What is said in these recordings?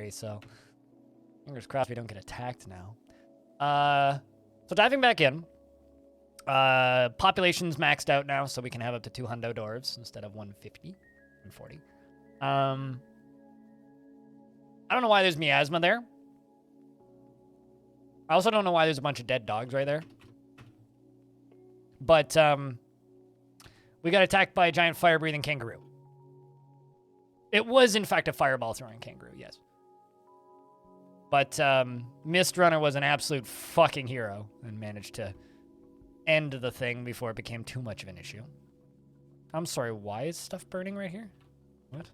military, so fingers crossed we don't get attacked now. So diving back in. Population's maxed out now, so we can have up to 200 dwarves instead of 150, 140. I don't know why there's miasma there. I also don't know why there's a bunch of dead dogs right there. But, we got attacked by a giant fire-breathing kangaroo. It was, in fact, a fireball-throwing kangaroo, yes. But, Mist Runner was an absolute fucking hero and managed to end the thing before it became too much of an issue. I'm sorry, why is stuff burning right here? What?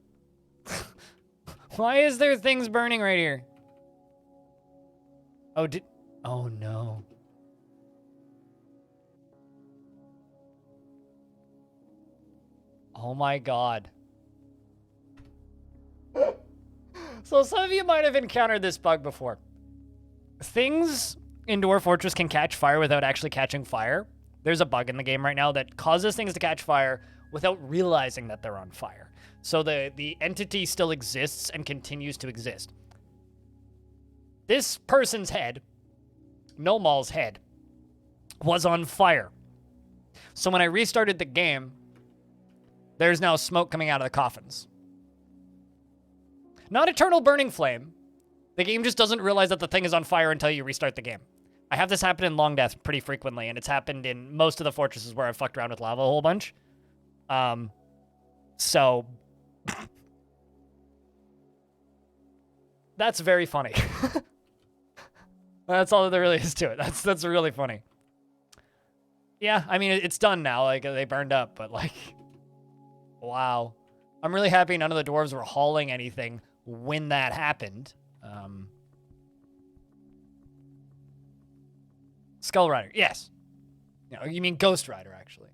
Why is there things burning right here? Oh, oh no. Oh my god. So some of you might have encountered this bug before. Things in Dwarf Fortress can catch fire without actually catching fire. There's a bug in the game right now that causes things to catch fire without realizing that they're on fire. So the entity still exists and continues to exist. This person's head, Nomal's head, was on fire. So when I restarted the game, there's now smoke coming out of the coffins. Not eternal burning flame. The game just doesn't realize that the thing is on fire until you restart the game. I have this happen in Long Death pretty frequently, and it's happened in most of the fortresses where I've fucked around with lava a whole bunch. So... that's very funny. That's all that there really is to it. That's really funny. Yeah, I mean, it's done now. Like, they burned up, but like... wow. I'm really happy none of the dwarves were hauling anything when that happened. Skull Rider, yes. No, you mean Ghost Rider, actually.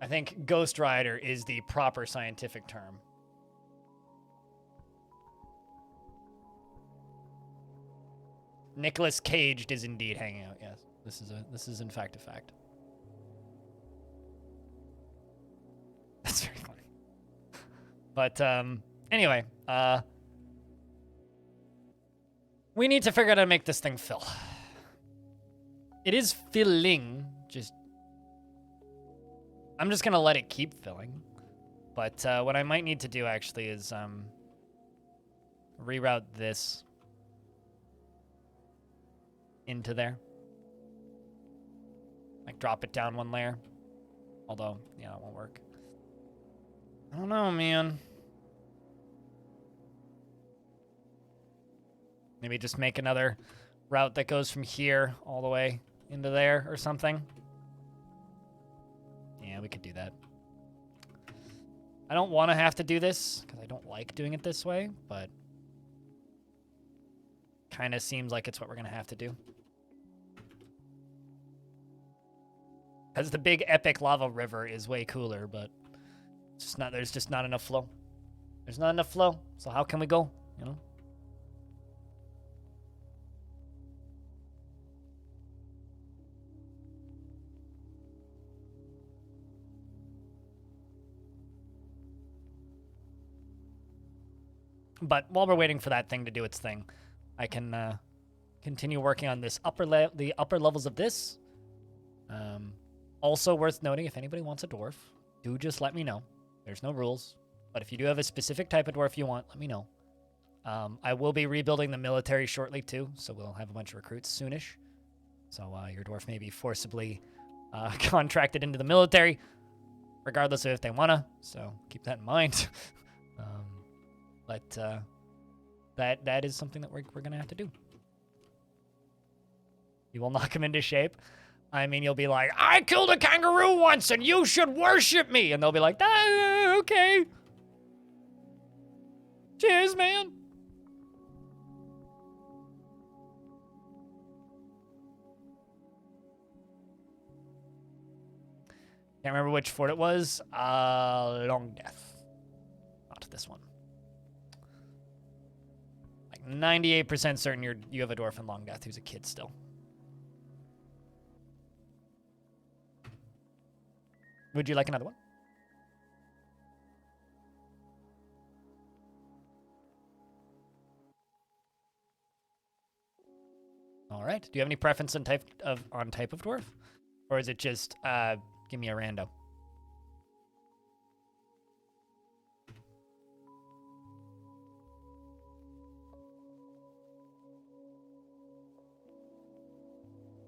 I think Ghost Rider is the proper scientific term. Nicolas Cage is indeed hanging out, yes. This is in fact a fact. That's very funny. But, anyway, we need to figure out how to make this thing fill. It is filling, I'm just gonna let it keep filling. But, what I might need to do, actually, is, reroute this into there. Like, drop it down one layer. Although, yeah, it won't work. I don't know, man. Maybe just make another route that goes from here all the way into there or something. Yeah, we could do that. I don't want to have to do this because I don't like doing it this way, but kind of seems like it's what we're going to have to do. Because the big epic lava river is way cooler, but it's just not, there's just not enough flow. There's not enough flow, so how can we go, you know? But while we're waiting for that thing to do its thing, I can continue working on this the upper levels of this. Also worth noting, if anybody wants a dwarf, do just let me know. There's no rules, but if you do have a specific type of dwarf you want, let me know. I will be rebuilding the military shortly too, so we'll have a bunch of recruits soonish. So your dwarf may be forcibly contracted into the military, regardless of if they wanna. So keep that in mind. But that is something that we're gonna have to do. You will knock him into shape. I mean, you'll be like, I killed a kangaroo once and you should worship me. And they'll be like, ah, okay. Cheers, man. Can't remember which fort it was. Long Death. Not this one. Like 98% certain you have a dwarf in Long Death who's a kid still. Would you like another one? All right. Do you have any preference on type of dwarf, or is it just give me a rando?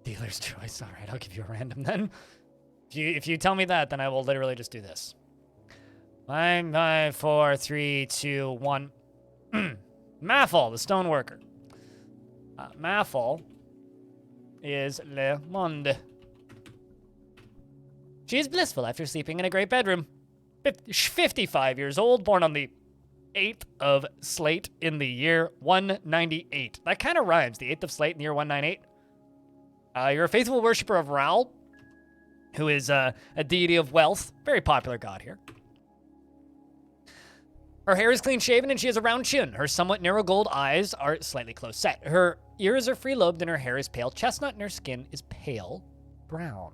Dealer's choice. All right, I'll give you a random then. If you tell me that, then I will literally just do this. 5, 4, 3, 2, 1. Maffel, the stoneworker. Maffel is Le Monde. She is blissful after sleeping in a great bedroom. 55 years old, born on the 8th of Slate in the year 198. That kind of rhymes, the 8th of Slate in the year 198. You're a faithful worshiper of Raoul, who is a deity of wealth. Very popular god here. Her hair is clean-shaven and she has a round chin. Her somewhat narrow gold eyes are slightly close-set. Her ears are free-lobed and her hair is pale chestnut and her skin is pale brown.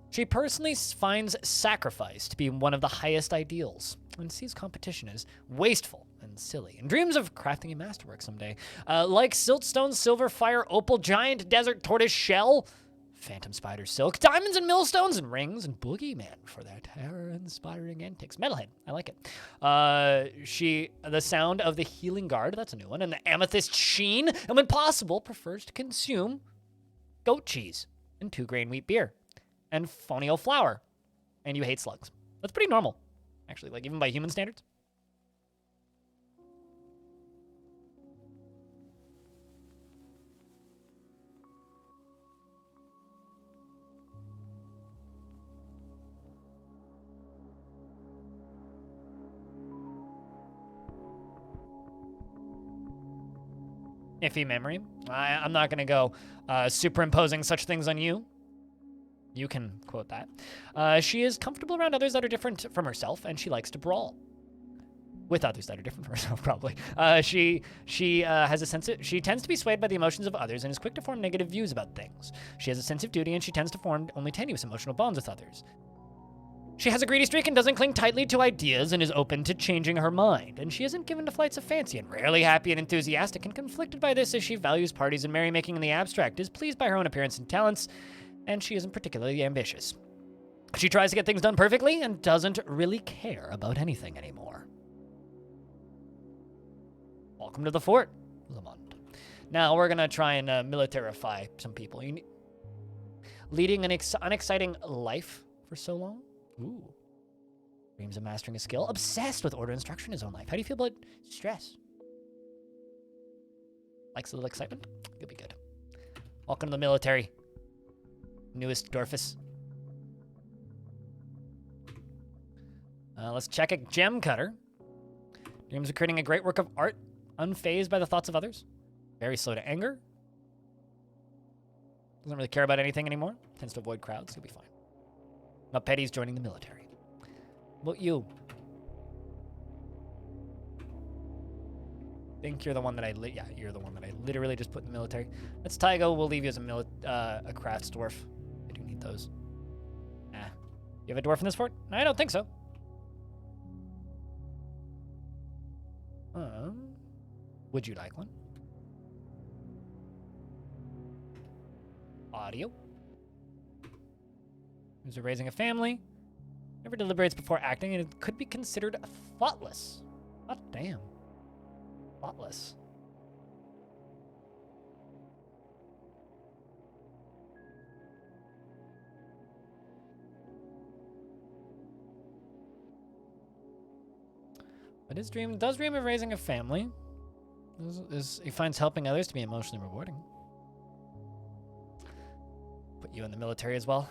She personally finds sacrifice to be one of the highest ideals and sees competition as wasteful and silly and dreams of crafting a masterwork someday. Like siltstone, silver, fire, opal, giant, desert, tortoise, shell, phantom spider, silk, diamonds and millstones, and rings, and boogeyman for their terror-inspiring antics. Metalhead, I like it. The sound of the healing guard, that's a new one, and the amethyst sheen, and when possible, prefers to consume goat cheese and 2-grain wheat beer and fonio flour. And you hate slugs. That's pretty normal, actually, like even by human standards. Iffy memory. I'm not going to go superimposing such things on you. You can quote that. She is comfortable around others that are different from herself, and she likes to brawl. With others that are different from herself, probably. She has a sense of, she tends to be swayed by the emotions of others and is quick to form negative views about things. She has a sense of duty, and she tends to form only tenuous emotional bonds with others. She has a greedy streak and doesn't cling tightly to ideas and is open to changing her mind. And she isn't given to flights of fancy and rarely happy and enthusiastic and conflicted by this as she values parties and merrymaking in the abstract, is pleased by her own appearance and talents, and she isn't particularly ambitious. She tries to get things done perfectly and doesn't really care about anything anymore. Welcome to the fort, Lamont. Now we're gonna try and militarify some people. Leading an unexciting life for so long? Ooh. Dreams of mastering a skill. Obsessed with order and structure in his own life. How do you feel about stress? Likes a little excitement? You'll be good. Welcome to the military. Newest Dwarfus. Let's check a gem cutter. Dreams of creating a great work of art. Unfazed by the thoughts of others. Very slow to anger. Doesn't really care about anything anymore. Tends to avoid crowds. You'll be fine. Petty's joining the military. What about you? Think you're the one that yeah, you're the one that I literally just put in the military. That's Tygo. We'll leave you as a crafts dwarf. I do need those. You have a dwarf in this fort? No, I don't think so. Would you like one? Audio. Who's raising a family. Never deliberates before acting, and it could be considered thoughtless. God damn. Thoughtless. But his dream does dream of raising a family. He finds helping others to be emotionally rewarding. Put you in the military as well.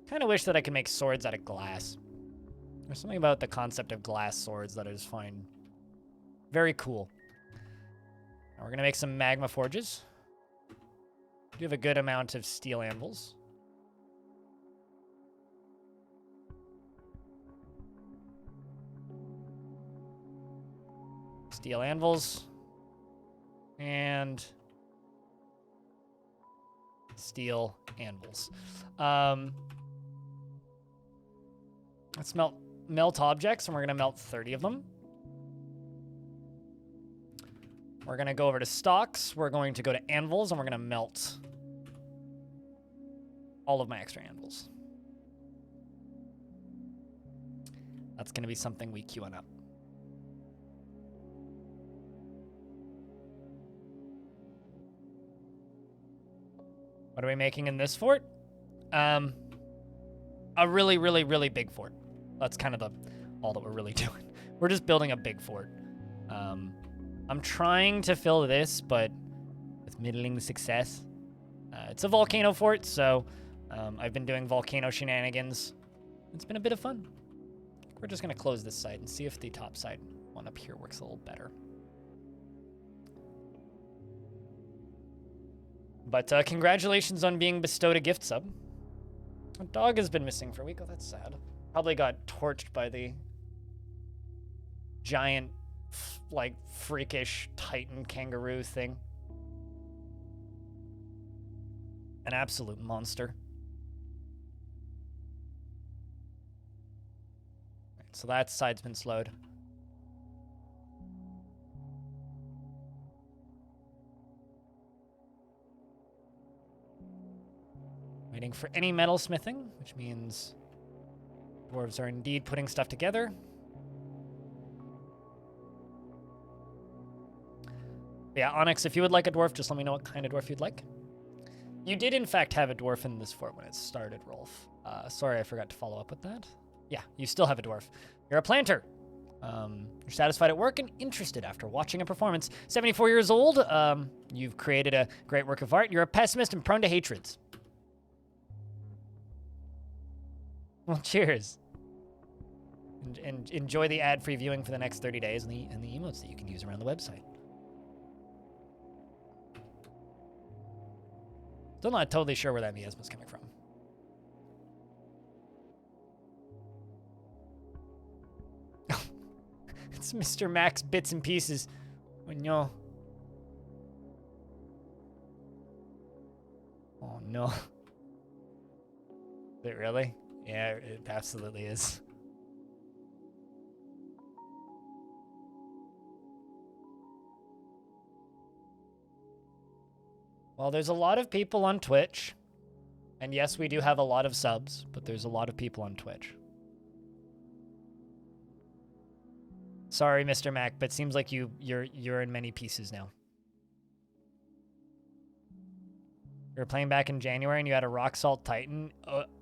Kind of wish that I could make swords out of glass. There's something about the concept of glass swords that I just find very cool. Now we're gonna make some magma forges. We do have a good amount of steel anvils. Steel anvils. And steel anvils. Let's melt objects, and we're gonna melt 30 of them. We're gonna go over to stocks. We're going to go to anvils, and we're gonna melt all of my extra anvils. That's gonna be something we queue on up. What are we making in this fort? A really, really, really big fort. That's kind of all that we're really doing. We're just building a big fort. I'm trying to fill this, but with middling success. It's a volcano fort, so I've been doing volcano shenanigans. It's been a bit of fun. We're just going to close this side and see if the top side one up here works a little better. But congratulations on being bestowed a gift sub. A dog has been missing for a week. Oh, that's sad. Probably got torched by the giant, like, freakish titan kangaroo thing. An absolute monster. Right, so that side's been slowed. Waiting for any metal smithing, which means dwarves are indeed putting stuff together. Yeah, Onyx, if you would like a dwarf, just let me know what kind of dwarf you'd like. You did, in fact, have a dwarf in this fort when it started, Rolf. Sorry, I forgot to follow up with that. Yeah, you still have a dwarf. You're a planter. You're satisfied at work and interested after watching a performance. 74 years old. You've created a great work of art. You're a pessimist and prone to hatreds. Well, cheers. And enjoy the ad-free viewing for the next 30 days and the emotes that you can use around the website. Still not totally sure where that miasma's coming from. It's Mr. Max Bits and Pieces. Oh, no. Oh, no. Is it really? Yeah, it absolutely is. Well, there's a lot of people on Twitch. And yes, we do have a lot of subs, but there's a lot of people on Twitch. Sorry, Mr. Mac, but it seems like you're in many pieces now. You were playing back in January and you had a rock salt titan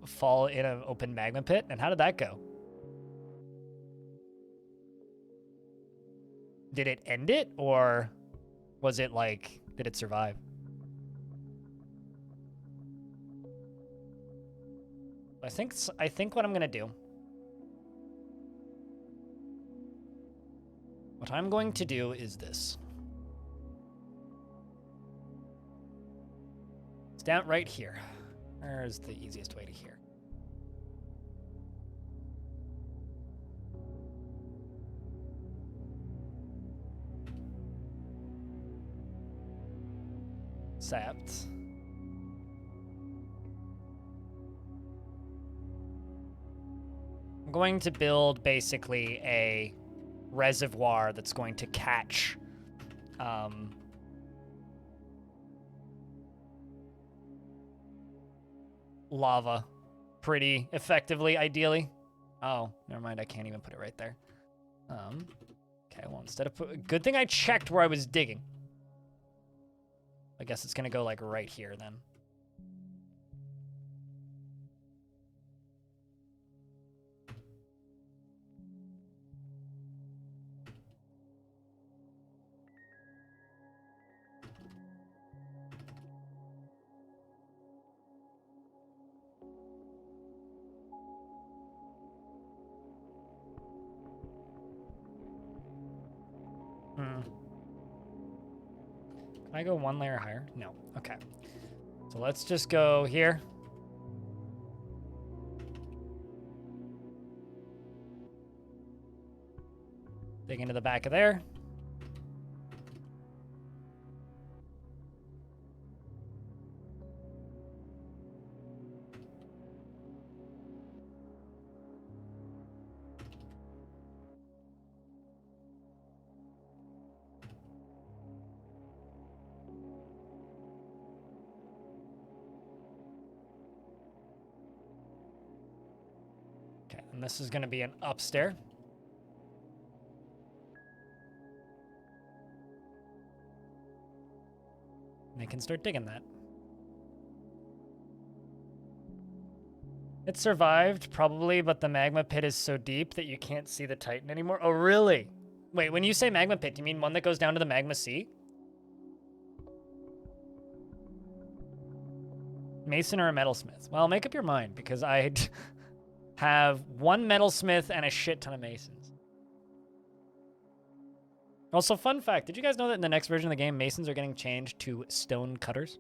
fall in an open magma pit, and how did that go? Did it end it, or was it like, did it survive? I think what I'm gonna do. What I'm going to do is this. It's down right here. Where's the easiest way to here? Sapped. I'm going to build basically a reservoir that's going to catch lava pretty effectively, ideally. Oh, never mind. I can't even put it right there. Okay, well, instead of good thing I checked where I was digging. I guess it's gonna go like right here then. Can I go one layer higher? No. Okay. So let's just go here. Dig into the back of there. Okay, and this is going to be an upstair. And they can start digging that. It survived, probably, but the magma pit is so deep that you can't see the Titan anymore. Oh, really? Wait, when you say magma pit, do you mean one that goes down to the magma sea? Mason or a metalsmith? Well, make up your mind, because I have one metalsmith and a shit ton of masons. Also, fun fact, did you guys know that in the next version of the game, masons are getting changed to stone cutters?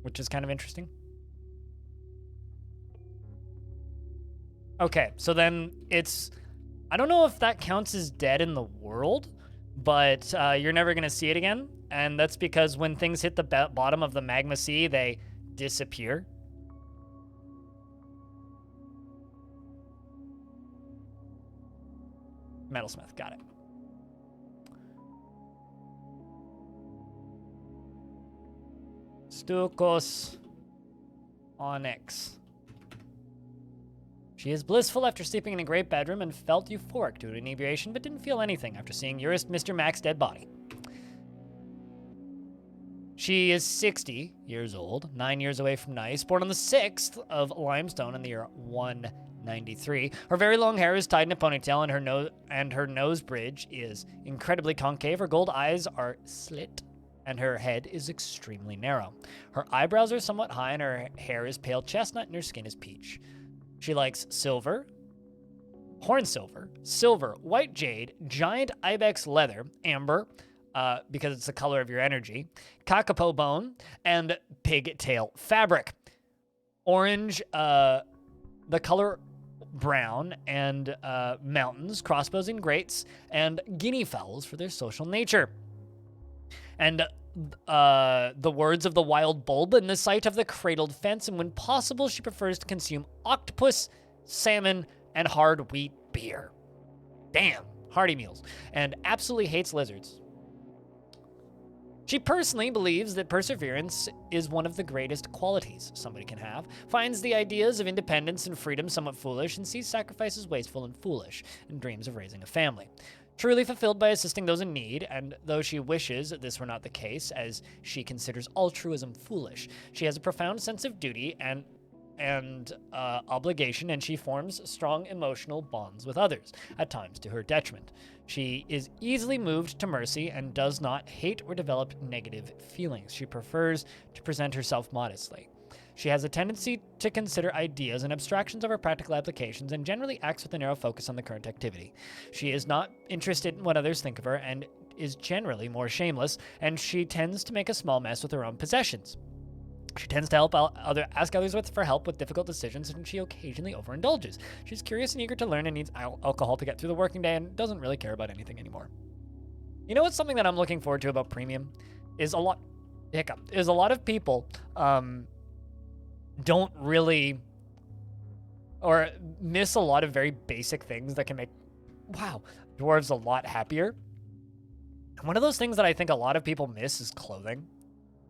Which is kind of interesting. Okay, so then it's... I don't know if that counts as dead in the world, but you're never going to see it again. And that's because when things hit the bottom of the magma sea, they disappear. Metalsmith, got it. Stukos Onyx. She is blissful after sleeping in a great bedroom and felt euphoric due to inebriation, but didn't feel anything after seeing Mr. Mac's dead body. She is 60 years old, 9 years away from nice, born on the 6th of limestone in the year 193. Her very long hair is tied in a ponytail, and her nose bridge is incredibly concave. Her gold eyes are slit, and her head is extremely narrow. Her eyebrows are somewhat high, and her hair is pale chestnut, and her skin is peach. She likes silver, horn silver, white jade, giant ibex leather, amber, because it's the color of your energy, kakapo bone, and pigtail fabric. Orange, the color brown, and mountains, crossbows and grates, and guinea fowls for their social nature. And the words of the wild bulb in the sight of the cradled fence, and when possible, she prefers to consume octopus, salmon, and hard wheat beer. Damn, hearty meals. And absolutely hates lizards. She personally believes that perseverance is one of the greatest qualities somebody can have, finds the ideas of independence and freedom somewhat foolish, and sees sacrifices wasteful and foolish, and dreams of raising a family. Truly fulfilled by assisting those in need, and though she wishes this were not the case, as she considers altruism foolish, she has a profound sense of duty and obligation, and she forms strong emotional bonds with others, at times to her detriment. She is easily moved to mercy and does not hate or develop negative feelings. She prefers to present herself modestly. She has a tendency to consider ideas and abstractions over practical applications, and generally acts with a narrow focus on the current activity. She is not interested in what others think of her, and is generally more shameless, and she tends to make a small mess with her own possessions. She tends to ask others for help with difficult decisions, and she occasionally overindulges. She's curious and eager to learn, and needs alcohol to get through the working day, and doesn't really care about anything anymore. You know what's something that I'm looking forward to about Premium? Is a lot of people don't really, or miss a lot of very basic things that can make, dwarves a lot happier. And one of those things that I think a lot of people miss is clothing.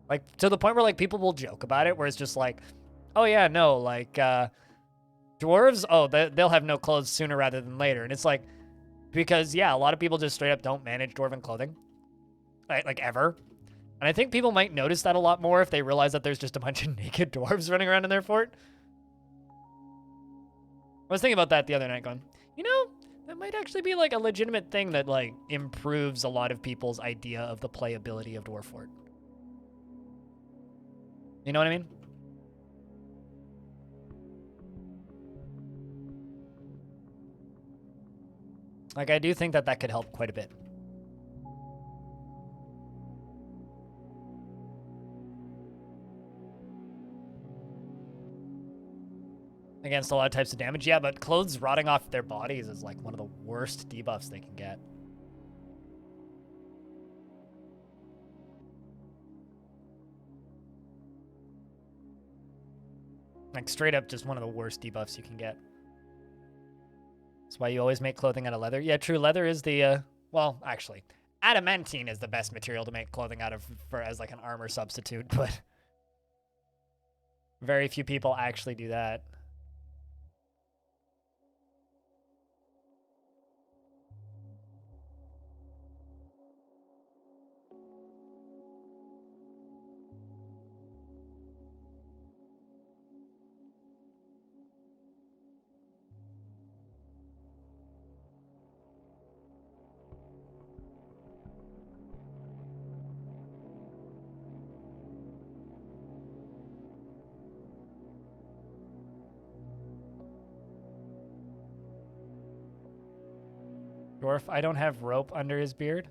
Like, to the point where, like, people will joke about it, where it's just like, oh yeah, no, like, dwarves, they'll have no clothes sooner rather than later. And it's like, because, yeah, a lot of people just straight up don't manage dwarven clothing. Like ever. And I think people might notice that a lot more if they realize that there's just a bunch of naked dwarves running around in their fort. I was thinking about that the other night going, you know, that might actually be like a legitimate thing that like improves a lot of people's idea of the playability of Dwarf Fort. You know what I mean? Like, I do think that that could help quite a bit. Against a lot of types of damage. Yeah, but clothes rotting off their bodies is like one of the worst debuffs they can get. Like, straight up just one of the worst debuffs you can get. That's why you always make clothing out of leather. Yeah, true. Leather is the, well, actually, Adamantine is the best material to make clothing out of for as like an armor substitute, but very few people actually do that. Dwarf, I don't have rope under his beard.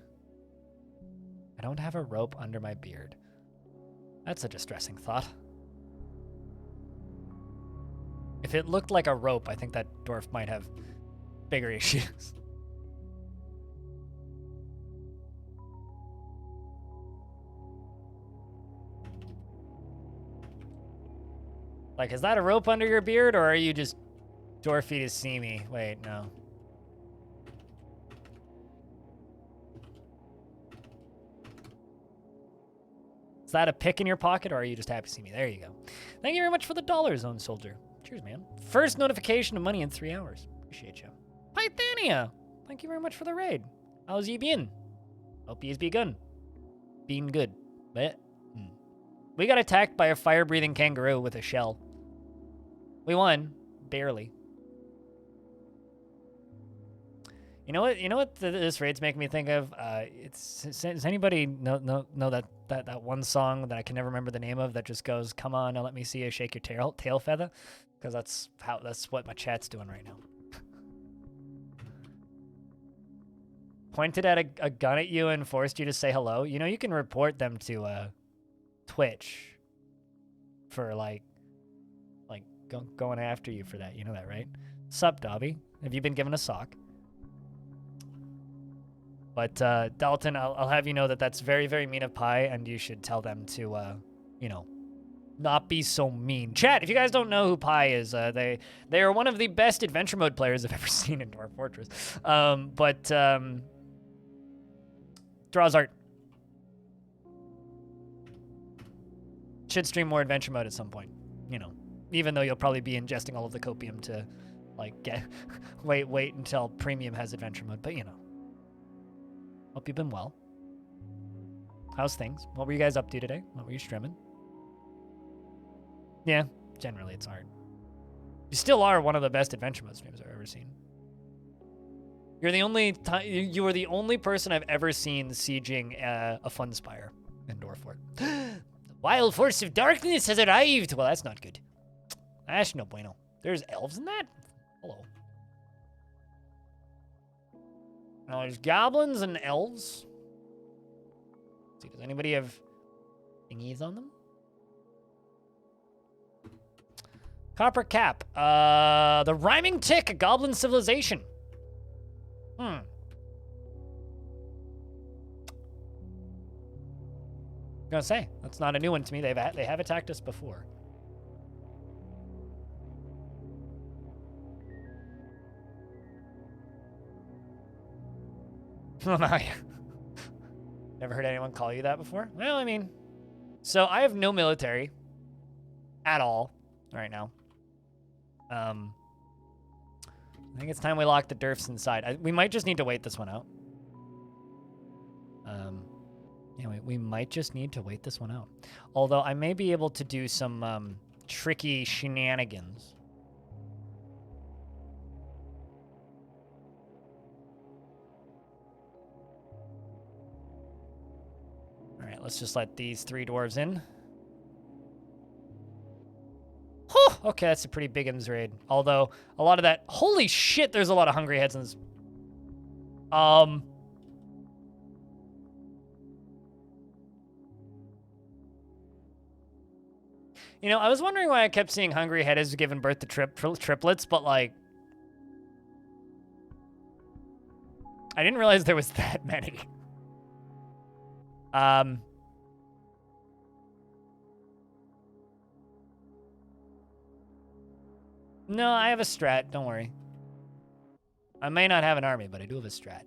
I don't have a rope under my beard. That's a distressing thought. If it looked like a rope, I think that dwarf might have bigger issues. Like, is that a rope under your beard, or are you just dwarfy to see me? Wait, no. Is that a pick in your pocket, or are you just happy to see me? There you go. Thank you very much for the dollar, Zone Soldier. Cheers, man. First notification of money in 3 hours. Appreciate you. Pythania, thank you very much for the raid. How's ye been? Hope ye's be good. Been good. But we got attacked by a fire-breathing kangaroo with a shell. We won. Barely. You know what this raid's making me think of? Does anybody know that one song that I can never remember the name of that just goes, "Come on, now let me see you shake your tail feather"? Because that's what my chat's doing right now. Pointed at a gun at you and forced you to say hello. You know you can report them to Twitch for like going after you for that. You know that, right? Sup, Dobby? Have you been given a sock? But Dalton, I'll have you know that that's very, very mean of Pi, and you should tell them to, not be so mean. Chat, if you guys don't know who Pi is, they are one of the best adventure mode players I've ever seen in Dwarf Fortress. Draws art. Should stream more adventure mode at some point, even though you'll probably be ingesting all of the copium to, like, wait until premium has adventure mode, but Hope you've been well. How's things? What were you guys up to today? What were you streaming? Yeah, generally it's hard. You still are one of the best adventure mode streams I've ever seen. You're the only you are the only person I've ever seen sieging a fun spire in Dwarf Fort. The wild force of darkness has arrived. Well, that's not good. That's no bueno. There's elves in that? Hello. Now there's goblins and elves. Let's see, does anybody have thingies on them? Copper cap. The rhyming tick, a goblin civilization. Gonna say that's not a new one to me. They have attacked us before. Oh my. Never heard anyone call you that before? Well, I mean, so I have no military at all right now. I think it's time we lock the Dwarfs inside. We might just need to wait this one out. Yeah, we might just need to wait this one out. Although I may be able to do some tricky shenanigans. All right, let's just let these 3 dwarves in. Whew, okay, that's a pretty big ins raid. Although, a lot of that... Holy shit, there's a lot of hungry heads in this. I was wondering why I kept seeing hungry heads giving birth to triplets, but, like... I didn't realize there was that many. No, I have a strat. Don't worry. I may not have an army, but I do have a strat.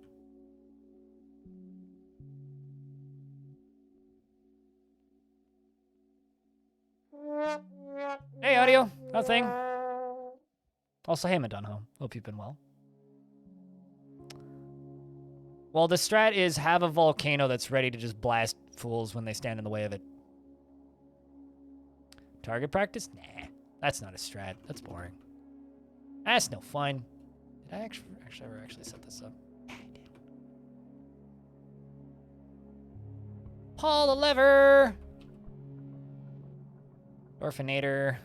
Hey, audio. Nothing. Also, hey, Madonna. Hope you've been well. Well, the strat is have a volcano that's ready to just blast fools when they stand in the way of it. Target practice? Nah, that's not a strat. That's boring. That's no fun. Did I actually set this up? Yeah, I did. Pull the lever. Orphanator.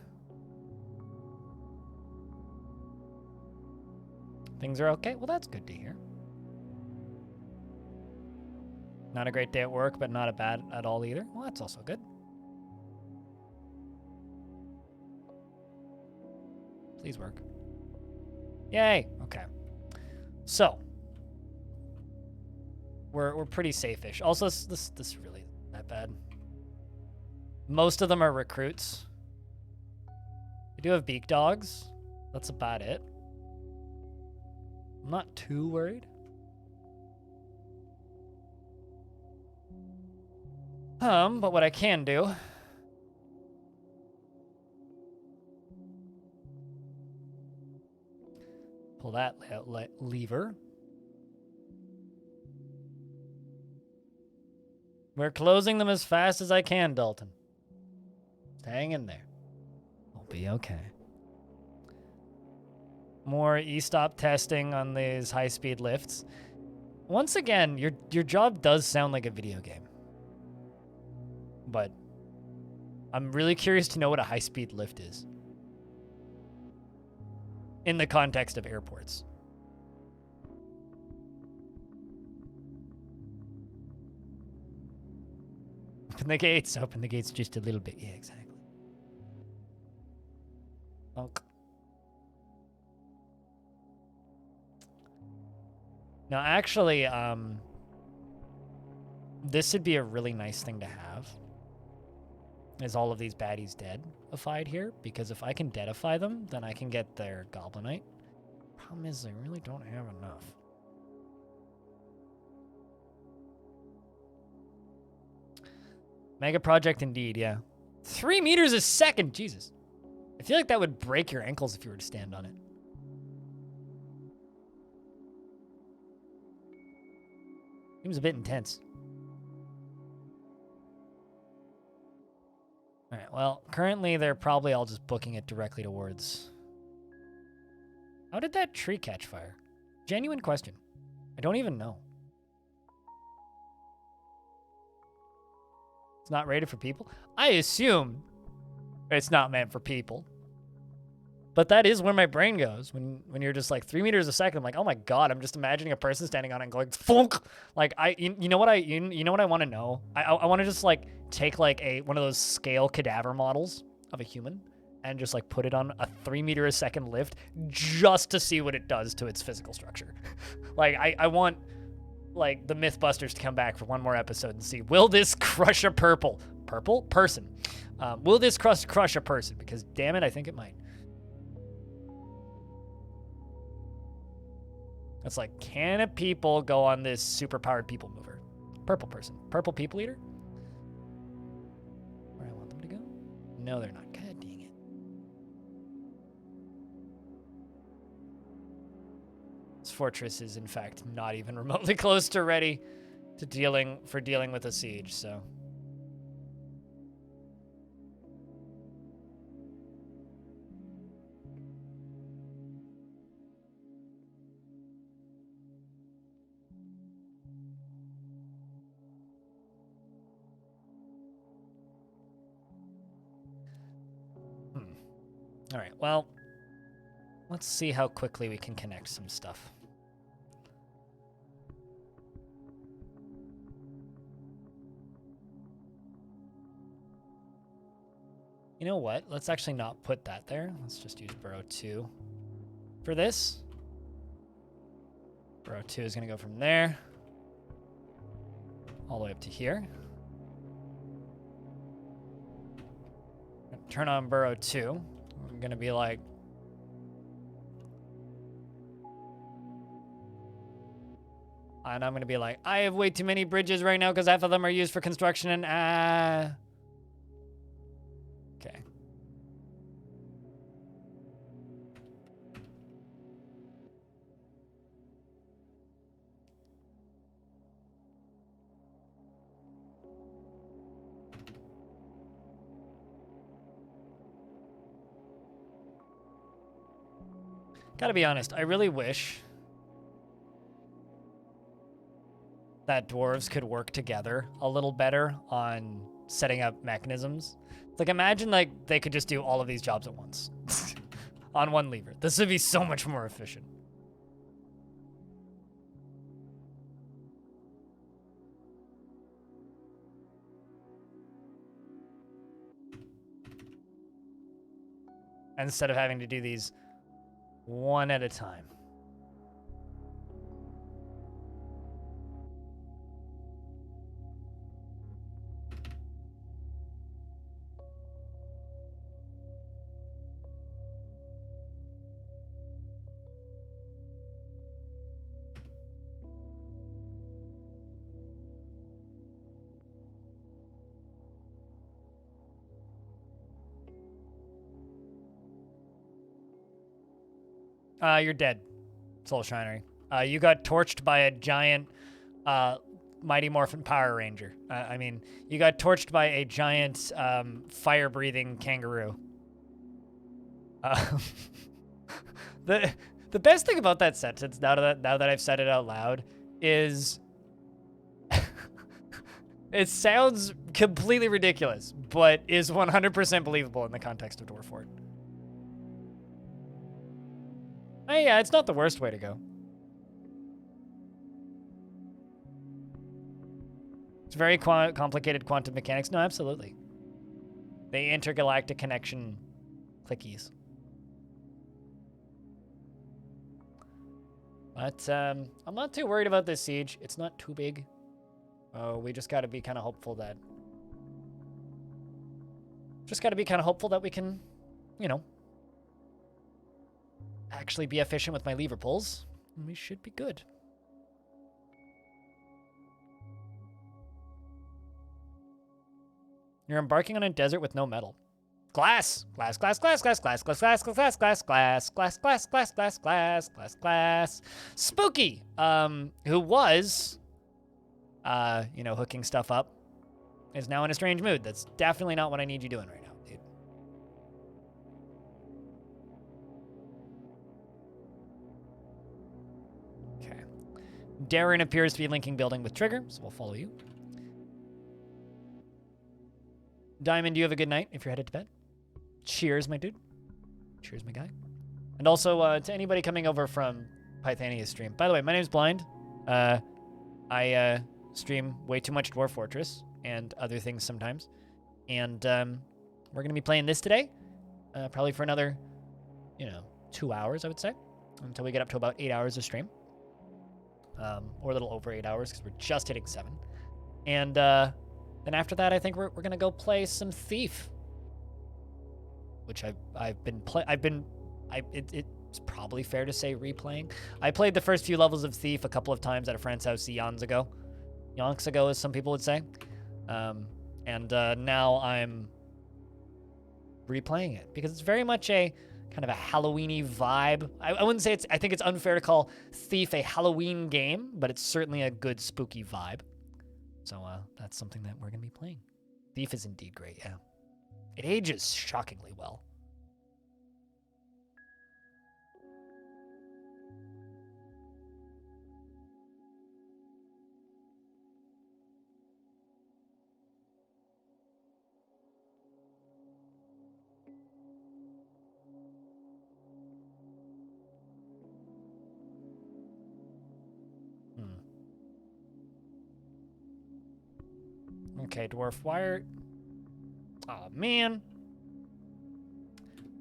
Things are okay? Well, that's good to hear. Not a great day at work, but not a bad at all either. Well, that's also good. Please work. Yay. Okay. So we're pretty safe-ish. Also, this really isn't that bad. Most of them are recruits. We do have beak dogs. That's about it. I'm not too worried. But what I can do pull that lever. We're closing them as fast as I can, Dalton. Just hang in there. We'll be okay. More e-stop testing on these high-speed lifts. Once again, your job does sound like a video game. But I'm really curious to know what a high-speed lift is. In the context of airports. Open the gates. Open the gates just a little bit. Yeah, exactly. Bonk. Now, actually, this would be a really nice thing to have. Is all of these baddies dead-ified here? Because if I can deadify them, then I can get their Goblinite. Problem is, I really don't have enough. Mega project indeed, yeah. 3 meters a second, Jesus. I feel like that would break your ankles if you were to stand on it. Seems a bit intense. All right, well, currently they're probably all just booking it directly towards... How did that tree catch fire? Genuine question. I don't even know. It's not rated for people? I assume it's not meant for people. But that is where my brain goes. When you're just like 3 meters a second, I'm like, oh my God, I'm just imagining a person standing on it and going, funk! Like, you know what I want to know? I want to just like take like one of those scale cadaver models of a human and just like put it on a 3 meter a second lift just to see what it does to its physical structure. Like, I want like the Mythbusters to come back for one more episode and see, will this crush a purple person? Will this crush a person? Because damn it, I think it might. It's like, can a people go on this super-powered people mover? Purple person. Purple people eater? Where I want them to go? No, they're not. God dang it. This fortress is, in fact, not even remotely close to ready to dealing with a siege, so... All right, well, let's see how quickly we can connect some stuff. You know what? Let's actually not put that there. Let's just use burrow 2 for this. Burrow 2 is going to go from there all the way up to here. Turn on burrow 2. I'm gonna be like, and I'm gonna be like, I have way too many bridges right now because half of them are used for construction and okay. Gotta be honest, I really wish that dwarves could work together a little better on setting up mechanisms. Like, imagine like they could just do all of these jobs at once on one lever. This would be so much more efficient. Instead of having to do these one at a time. You're dead, Soul Shinery. You got torched by a giant Mighty Morphin Power Ranger. I mean, you got torched by a giant fire-breathing kangaroo. The best thing about that sentence, now that I've said it out loud, is it sounds completely ridiculous, but is 100% believable in the context of Dwarf Fort. Oh, yeah, it's not the worst way to go. It's very complicated quantum mechanics. No, absolutely. The intergalactic connection clickies. But I'm not too worried about this siege. It's not too big. Oh, we just got to be kind of hopeful that... we can, you know, actually be efficient with my lever pulls, and we should be good. You're embarking on a desert with no metal. Glass! Glass, glass, glass, glass, glass, glass, glass, glass, glass, glass, glass, glass, glass, glass, glass, glass, glass. Spooky! Who was, you know, hooking stuff up, is now in a strange mood. That's definitely not what I need you doing right now, dude. Okay. Darren appears to be linking building with Trigger, so we'll follow you. Diamond, you have a good night if you're headed to bed. Cheers, my dude. Cheers, my guy. And also, to anybody coming over from Pythania's stream. By the way, my name's Blind. I stream way too much Dwarf Fortress and other things sometimes. And we're going to be playing this today. Probably for another, 2 hours, I would say. Until we get up to about 8 hours of stream. Or a little over 8 hours, because we're just hitting 7. And then after that, I think we're going to go play some Thief. Which it's probably fair to say replaying. I played the first few levels of Thief a couple of times at a friend's house eons ago. Yonks ago, as some people would say. And now I'm replaying it because it's very much a kind of a Halloween-y vibe. I wouldn't say I think it's unfair to call Thief a Halloween game, but it's certainly a good spooky vibe. So that's something that we're going to be playing. Thief is indeed great, yeah. It ages shockingly well. Okay, Dwarf Wire. Oh, man.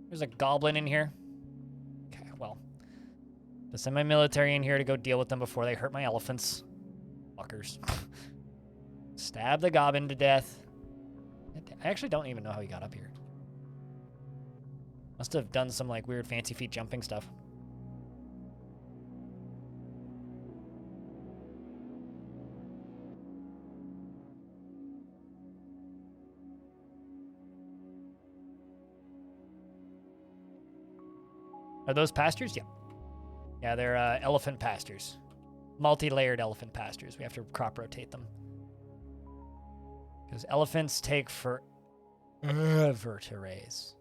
There's a goblin in here. Okay, well. To send my military in here to go deal with them before they hurt my elephants. Fuckers. Stab the goblin to death. I actually don't even know how he got up here. Must have done some, like, weird fancy feet jumping stuff. Are those pastures? Yeah. Yeah, they're elephant pastures. Multi-layered elephant pastures. We have to crop rotate them. Because elephants take forever to raise.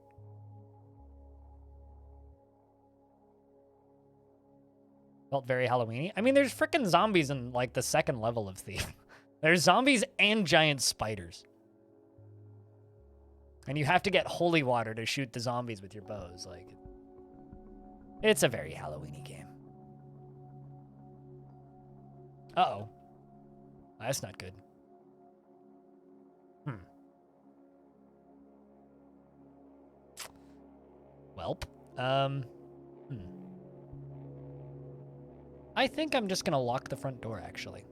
Felt very Halloween-y. I mean, there's freaking zombies in, like, the second level of Thief. There's zombies and giant spiders. And you have to get holy water to shoot the zombies with your bows. Like, it's a very Halloween-y game. Uh-oh. That's not good. Welp. I think I'm just gonna lock the front door, actually.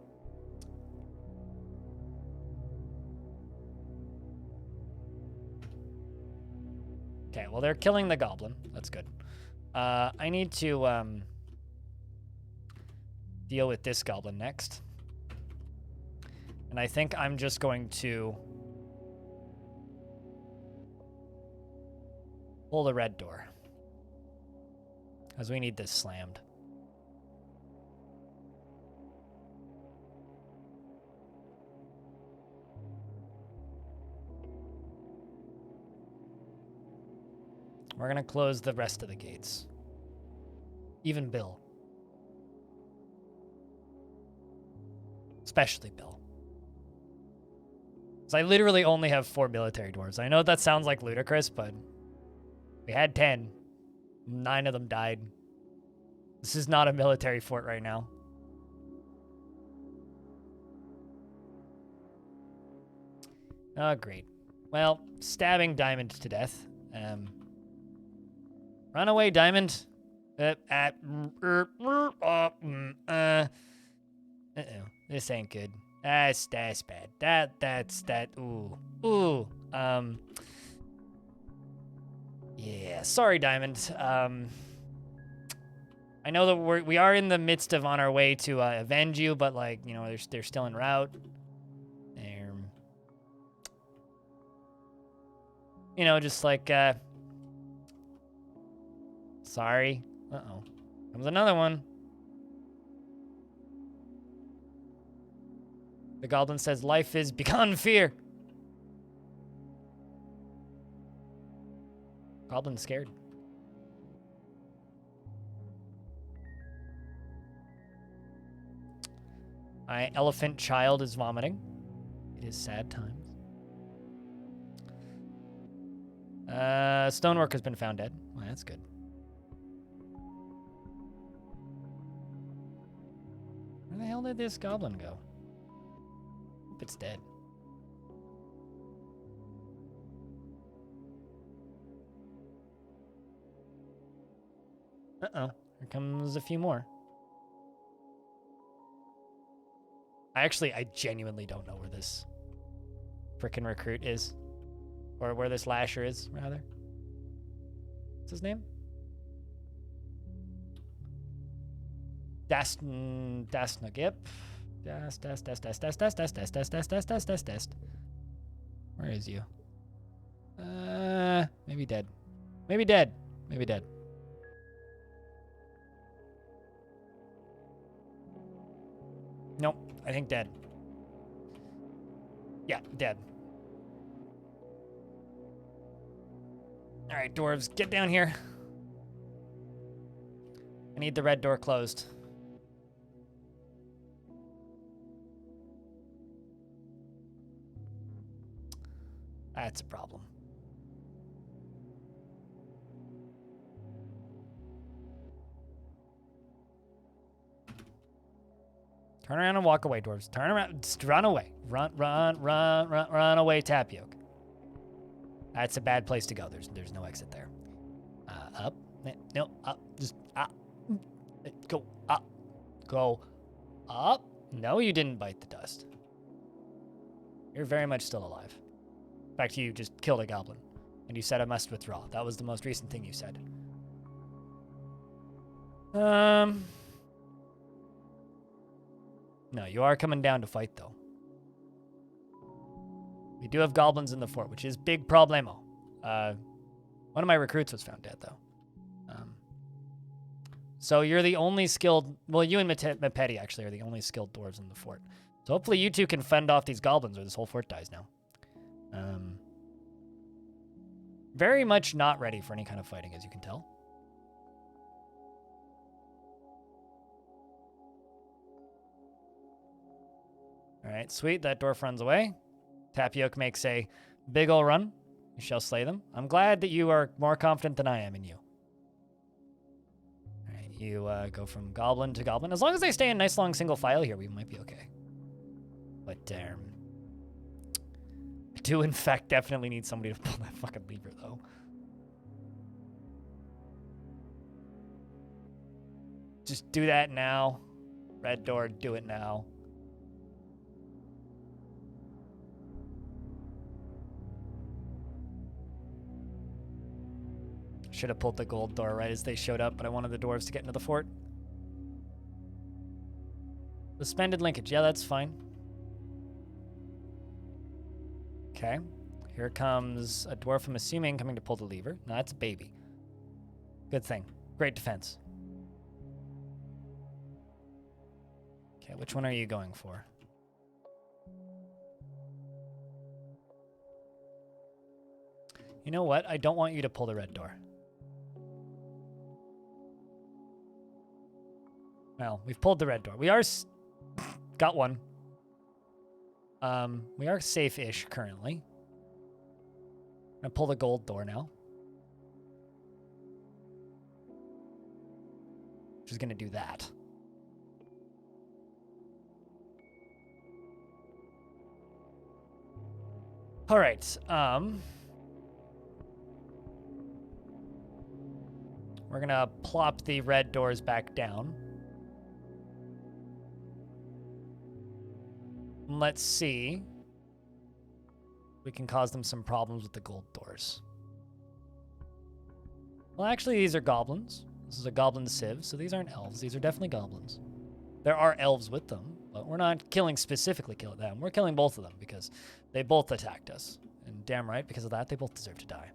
Okay, well, they're killing the goblin. That's good. I need to deal with this goblin next. And I think I'm just going to pull the red door, because we need this slammed. We're gonna close the rest of the gates. Even Bill. Especially Bill. Because I literally only have 4 military dwarves. I know that sounds like ludicrous, but we had 10. 9 of them died. This is not a military fort right now. Oh, great. Well, stabbing Diamond to death. Run away, Diamond. Uh-oh. This ain't good. That's bad. That. Ooh. Yeah. Sorry, Diamond. I know that we are in the midst of on our way to avenge you, but like, you know, they're still en route. They're, you know, just like sorry. Uh-oh. Comes another one. The goblin says, life is beyond fear. Goblin's scared. My elephant child is vomiting. It is sad times. Stoneworker's been found dead. Well, that's good. Where the hell did this goblin go? Hope it's dead. Uh-oh. Here comes a few more. I genuinely don't know where this frickin' recruit is. Or where this lasher is, rather. What's his name? Dasnagip. Dast. Where is you? Maybe dead. Maybe dead. Maybe dead. Nope, I think dead. Yeah, dead. All right, dwarves, get down here. I need the red door closed. That's a problem. Turn around and walk away, dwarves. Turn around. Just run away. Run away, Tapioca. That's a bad place to go. There's no exit there. Up. No, up. Just up. Go up. Go up. No, you didn't bite the dust. You're very much still alive. In fact, you just killed a goblin. And you said I must withdraw. That was the most recent thing you said. No, you are coming down to fight, though. We do have goblins in the fort, which is big problemo. One of my recruits was found dead, though. So you're the only skilled... Well, you and Mepeti, actually, are the only skilled dwarves in the fort. So hopefully you two can fend off these goblins, or this whole fort dies now. Very much not ready for any kind of fighting, as you can tell. All right, sweet. That dwarf runs away. Tapioca makes a big ol' run. You shall slay them. I'm glad that you are more confident than I am in you. All right, you go from goblin to goblin. As long as they stay in nice long single file here, we might be okay. But I do, in fact, definitely need somebody to pull that fucking lever, though. Just do that now. Red door, do it now. Should have pulled the gold door right as they showed up, but I wanted the dwarves to get into the fort. Suspended linkage. Yeah, that's fine. Okay. Here comes a dwarf, I'm assuming, coming to pull the lever. No, that's a baby. Good thing. Great defense. Okay, which one are you going for? You know what? I don't want you to pull the red door. Well, we've pulled the red door. We are... got one. We are safe-ish currently. I'm gonna pull the gold door now. Which is gonna do that. All right. We're gonna plop the red doors back down. Let's see. We can cause them some problems with the gold doors. Well, actually, these are goblins. This is a goblin civ, so these aren't elves. These are definitely goblins. There are elves with them, but we're not specifically killing them. We're killing both of them because they both attacked us. And damn right, because of that, they both deserve to die.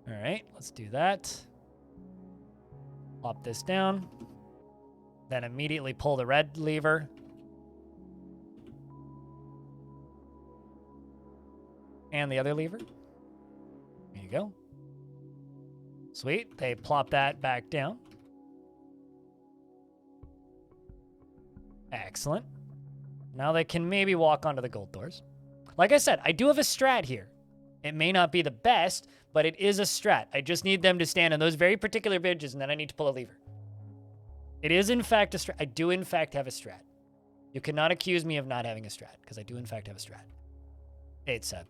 All right, let's do that. Plop this down. Then immediately pull the red lever. And the other lever. There you go. Sweet. They plop that back down. Excellent. Now they can maybe walk onto the gold doors. Like I said, I do have a strat here. It may not be the best, but it is a strat. I just need them to stand on those very particular bridges, and then I need to pull a lever. It is, in fact, a strat. I do, in fact, have a strat. You cannot accuse me of not having a strat, because I do, in fact, have a strat. It's a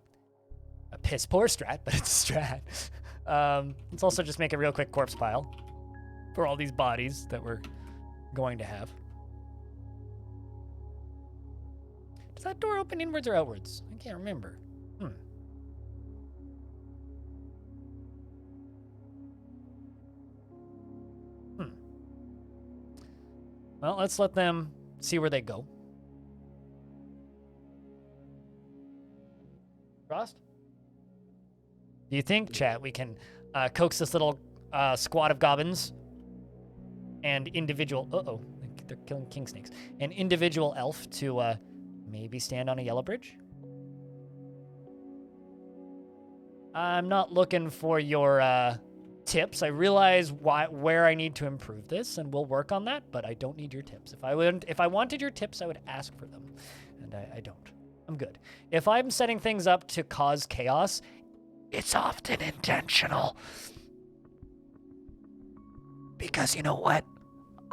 piss-poor strat, but it's a strat. Let's also just make a real quick corpse pile for all these bodies that we're going to have. Does that door open inwards or outwards? I can't remember. Well, let's let them see where they go. Frost? Do you think, chat, we can coax this little squad of goblins and individual... Uh-oh, they're killing king snakes. An individual elf to maybe stand on a yellow bridge? I'm not looking for your tips. I realize where I need to improve this, and we'll work on that, but I don't need your tips. If I wanted your tips, I would ask for them, and I don't. I'm good. If I'm setting things up to cause chaos, it's often intentional. Because you know what?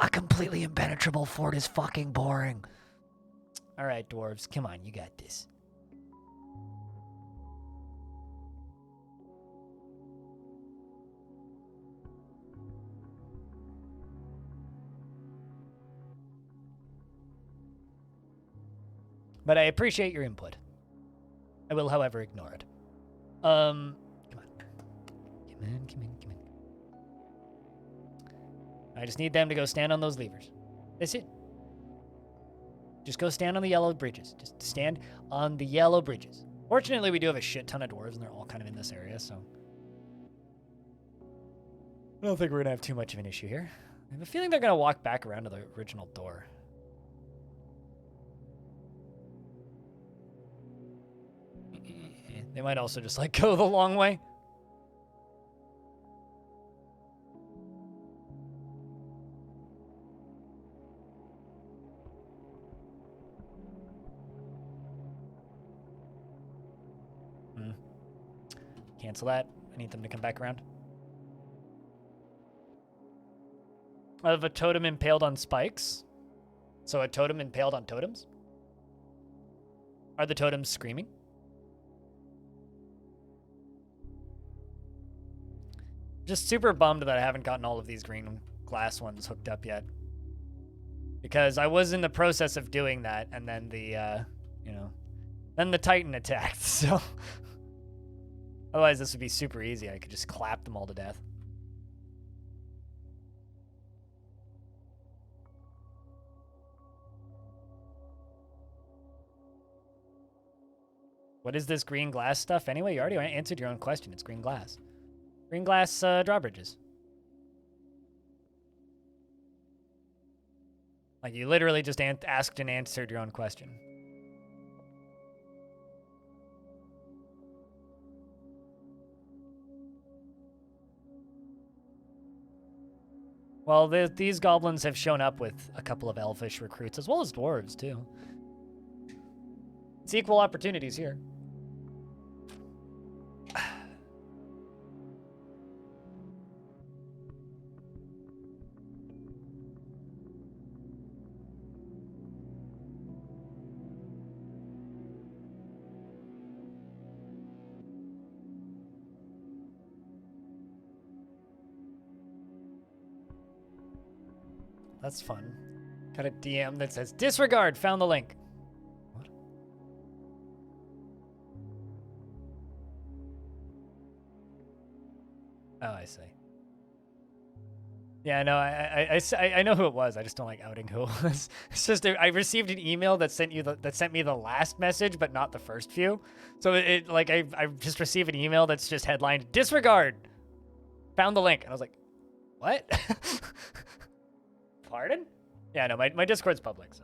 A completely impenetrable fort is fucking boring. All right, dwarves, come on, you got this. But I appreciate your input. I will, however, ignore it. Come on. Come in. I just need them to go stand on those levers. That's it. Just go stand on the yellow bridges. Just stand on the yellow bridges. Fortunately, we do have a shit ton of dwarves, and they're all kind of in this area, so... I don't think we're going to have too much of an issue here. I have a feeling they're going to walk back around to the original door. They might also just, like, go the long way. Cancel that. I need them to come back around. I have a totem impaled on spikes. So a totem impaled on totems? Are the totems screaming? Just super bummed that I haven't gotten all of these green glass ones hooked up yet. Because I was in the process of doing that, and then the, then the Titan attacked, so... Otherwise, this would be super easy. I could just clap them all to death. What is this green glass stuff anyway? You already answered your own question. It's green glass. Green glass drawbridges. Like, you literally just asked and answered your own question. Well, these goblins have shown up with a couple of elfish recruits, as well as dwarves, too. It's equal opportunities here. That's fun. Got a DM that says, disregard, found the link. What? Oh, I see. Yeah, no, I know who it was. I just don't like outing who it was. It's just I received an email that sent me the last message, but not the first few. So I just received an email that's just headlined, disregard, found the link. And I was like, what? Pardon? Yeah, no, my Discord's public, so.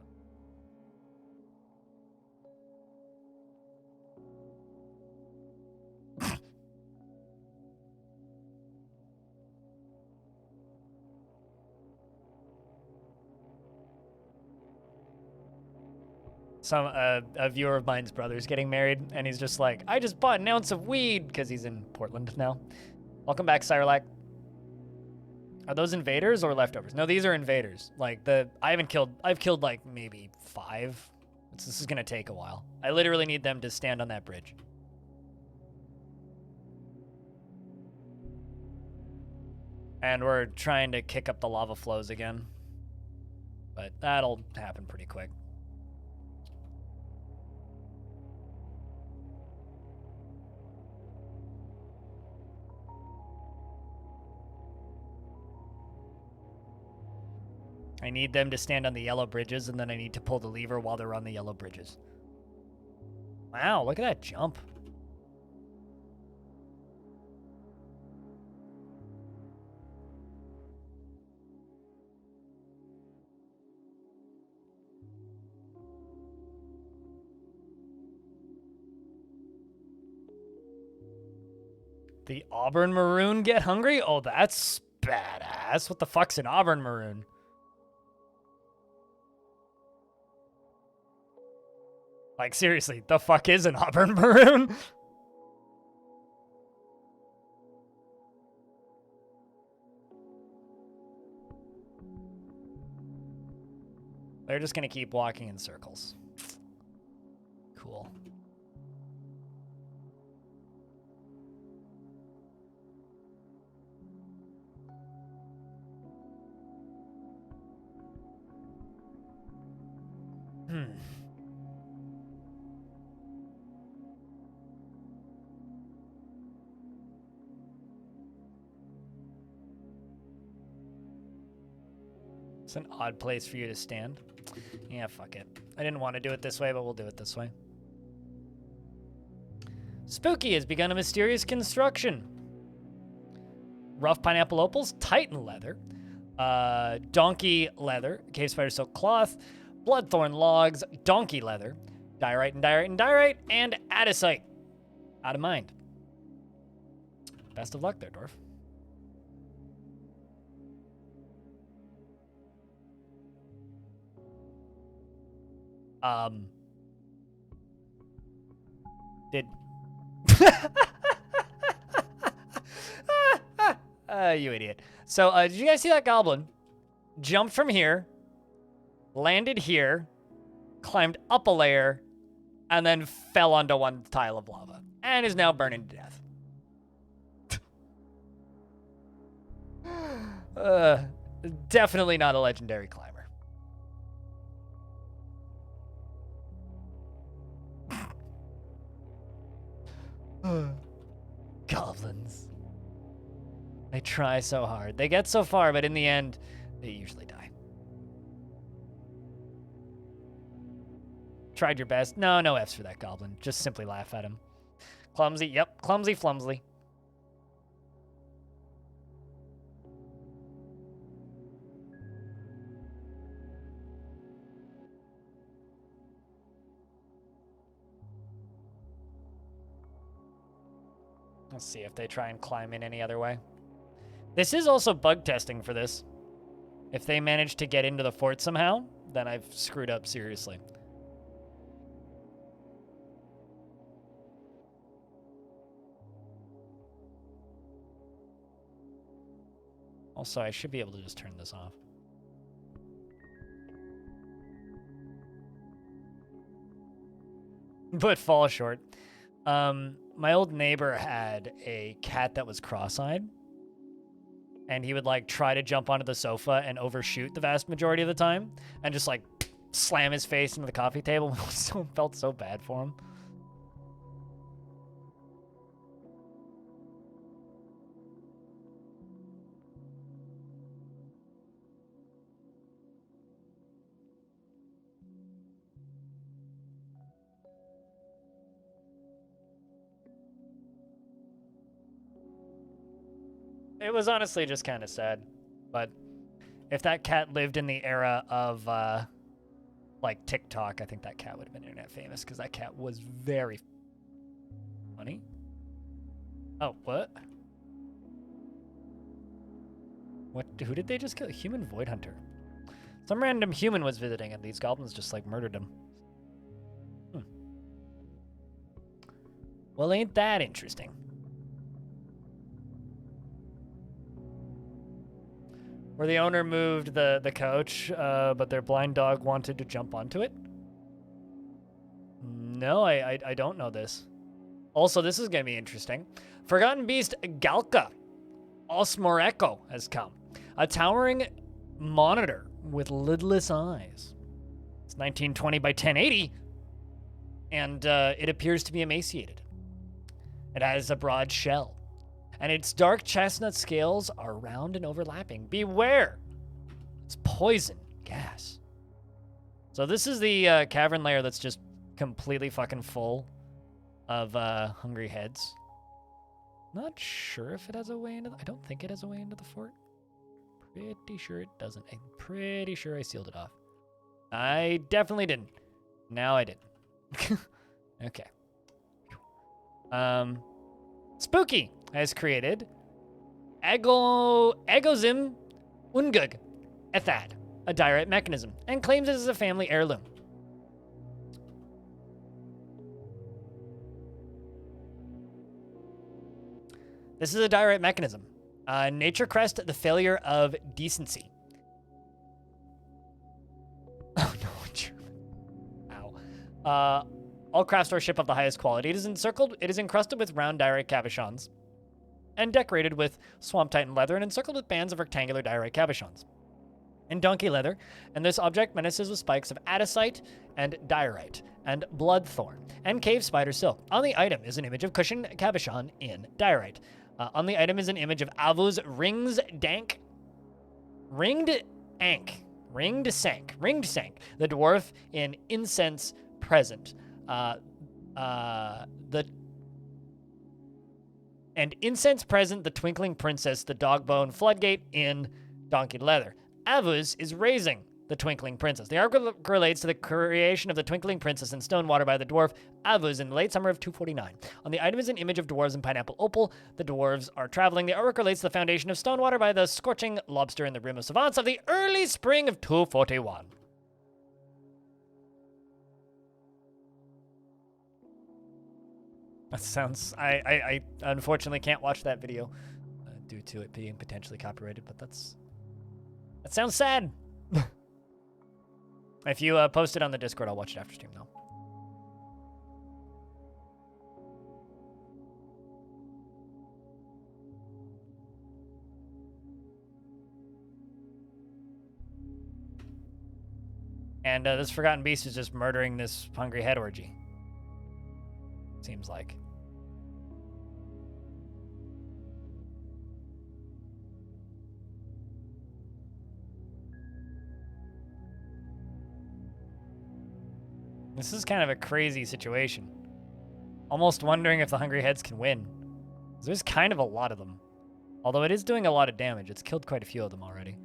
A viewer of mine's brother's getting married, and he's just like, I just bought an ounce of weed, because he's in Portland now. Welcome back, Cyrlac. Are those invaders or leftovers? No, these are invaders. Like, I've killed like maybe 5. This is gonna take a while. I literally need them to stand on that bridge. And we're trying to kick up the lava flows again. But that'll happen pretty quick. I need them to stand on the yellow bridges, and then I need to pull the lever while they're on the yellow bridges. Wow, look at that jump. The Auburn Maroon get hungry? Oh, that's badass. What the fuck's an Auburn Maroon? Like, seriously, the fuck is an Auburn Maroon? They're just gonna keep walking in circles. Cool. It's an odd place for you to stand. Yeah, fuck it. I didn't want to do it this way, but we'll do it this way. Spooky has begun a mysterious construction. Rough pineapple opals, Titan leather, donkey leather, cave spider silk cloth, bloodthorn logs, donkey leather, diorite and diorite and diorite, and andesite. Out of mind. Best of luck there, Dwarf. Did... you idiot. So, did you guys see that goblin? Jumped from here, landed here, climbed up a layer, and then fell onto one tile of lava, and is now burning to death. Definitely not a legendary climber. Goblins. They try so hard. They get so far, but in the end, they usually die. Tried your best. No, no Fs for that goblin. Just simply laugh at him. Clumsy. Yep, clumsy flumsly. Let's see if they try and climb in any other way. This is also bug testing for this. If they manage to get into the fort somehow, then I've screwed up seriously. Also, I should be able to just turn this off. But fall short. My old neighbor had a cat that was cross-eyed. And he would, like, try to jump onto the sofa and overshoot the vast majority of the time. And just, like, slam his face into the coffee table. Felt so bad for him. It was honestly just kind of sad, but if that cat lived in the era of, like, TikTok, I think that cat would have been internet famous, because that cat was very funny. Oh, what? Who did they just kill? Human Void Hunter. Some random human was visiting, and these goblins just, like, murdered him. Well, ain't that interesting? Where the owner moved the couch, but their blind dog wanted to jump onto it? No, I don't know this. Also, this is going to be interesting. Forgotten Beast Galka Osmoreko has come. A towering monitor with lidless eyes. It's 1920 by 1080, and it appears to be emaciated. It has a broad shell. And its dark chestnut scales are round and overlapping. Beware! It's poison gas. So this is the cavern layer that's just completely fucking full of hungry heads. Not sure if it has a way into I don't think it has a way into the fort. Pretty sure it doesn't. I'm pretty sure I sealed it off. I definitely didn't. Now I didn't. Okay. Spooky has created Egozim Ungug Ethad, a diorite mechanism, and claims it as a family heirloom. This is a diorite mechanism. Nature crest, the failure of decency. Oh no, German. Ow. All craft store ship of the highest quality. It is encrusted with round diorite cabochons and decorated with swamp titan leather and encircled with bands of rectangular diorite cabochons and donkey leather. And this object menaces with spikes of adasite and diorite and bloodthorn and cave spider silk. On the item is an image of cushioned cabochon in diorite. On the item is an image of Avu's ringed sank, the dwarf in incense present. And incense present, the twinkling princess, the dog bone floodgate in donkey leather. Avuz is raising the Twinkling Princess. The artwork relates to the creation of the Twinkling Princess in Stonewater by the dwarf Avuz in the late summer of 249. On the item is an image of dwarves and pineapple opal. The dwarves are traveling. The artwork relates to the foundation of Stonewater by the scorching lobster in the rim of Savants of the early spring of 241. That sounds... I unfortunately can't watch that video due to it being potentially copyrighted, but that sounds sad. If you post it on the Discord, I'll watch it after stream, though. And this Forgotten Beast is just murdering this hungry head orgy. Seems like. This is kind of a crazy situation. Almost wondering if the Hungry Heads can win. There's kind of a lot of them. Although it is doing a lot of damage. It's killed quite a few of them already.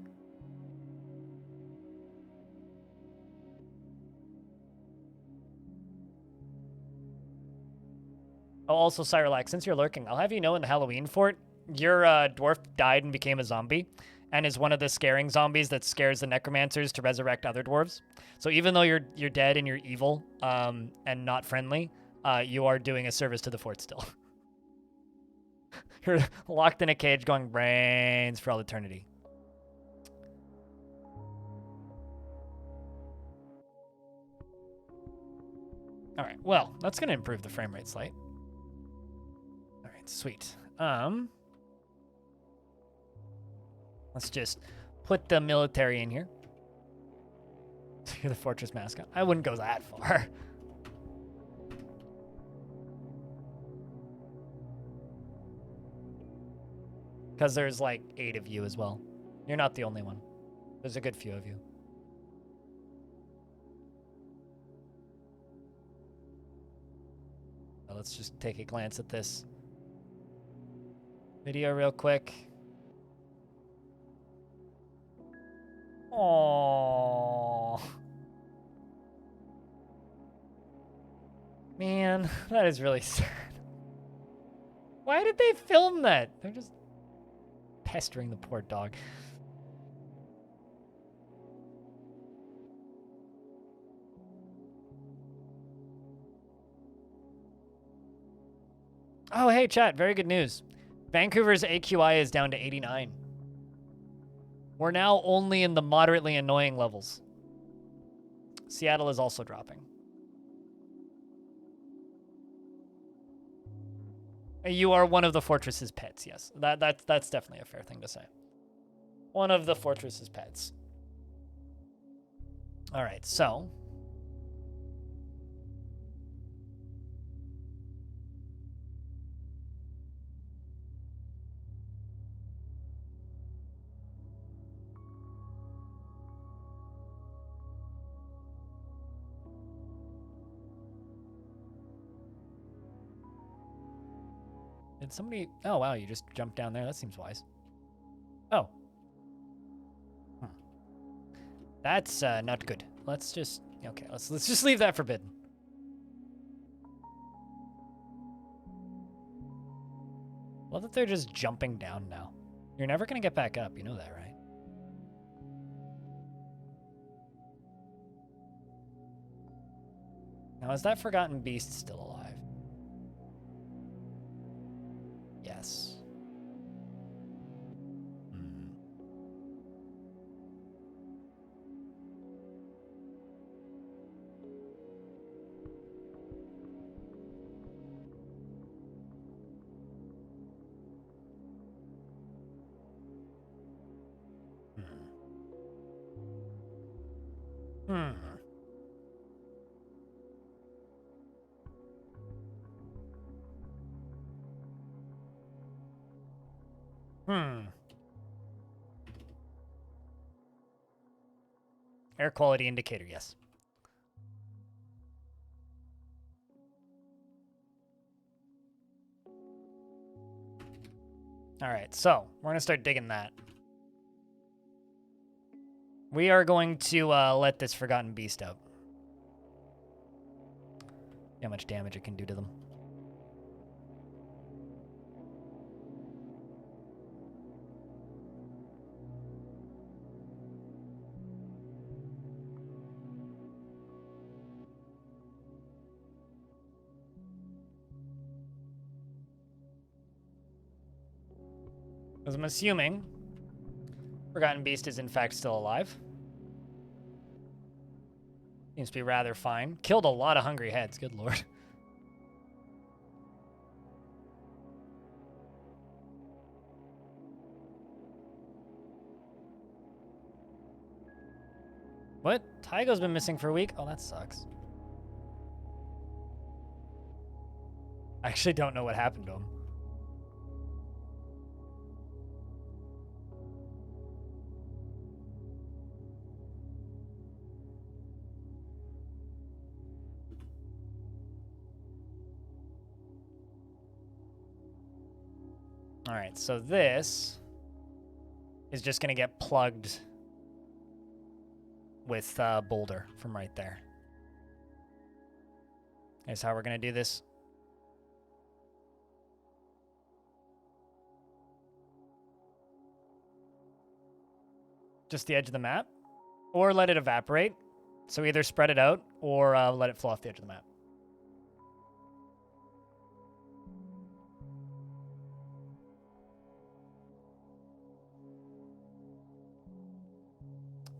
Oh, also, Cyrolax, since you're lurking, I'll have you know in the Halloween fort, your dwarf died and became a zombie, and is one of the scaring zombies that scares the necromancers to resurrect other dwarves. So even though you're dead and you're evil and not friendly, you are doing a service to the fort still. You're locked in a cage going brains for all eternity. All right, well, that's going to improve the frame rate slight. All right, sweet. Let's just put the military in here. You're the fortress mascot. I wouldn't go that far. Because there's like 8 of you as well. You're not the only one. There's a good few of you. Let's just take a glance at this video real quick. Aww. Man, that is really sad. Why did they film that? They're just pestering the poor dog. Oh, hey, chat. Very good news. Vancouver's AQI is down to 89. We're now only in the moderately annoying levels. Seattle is also dropping. You are one of the fortress's pets, yes. That's definitely a fair thing to say. One of the fortress's pets. All right, so... Did somebody... Oh, wow, you just jumped down there. That seems wise. Oh. That's not good. Let's just... Okay, let's just leave that forbidden. Love that they're just jumping down now. You're never going to get back up. You know that, right? Now, is that Forgotten Beast still alive? Yes. Air quality indicator, yes. All right, so we're going to start digging that. We are going to let this Forgotten Beast out. See how much damage it can do to them. As I'm assuming, Forgotten Beast is in fact still alive. Seems to be rather fine. Killed a lot of hungry heads, good lord. What? Tygo's been missing for a week? Oh, that sucks. I actually don't know what happened to him. All right, so this is just going to get plugged with Boulder from right there. Here's how we're going to do this. Just the edge of the map, or let it evaporate. So either spread it out or let it flow off the edge of the map.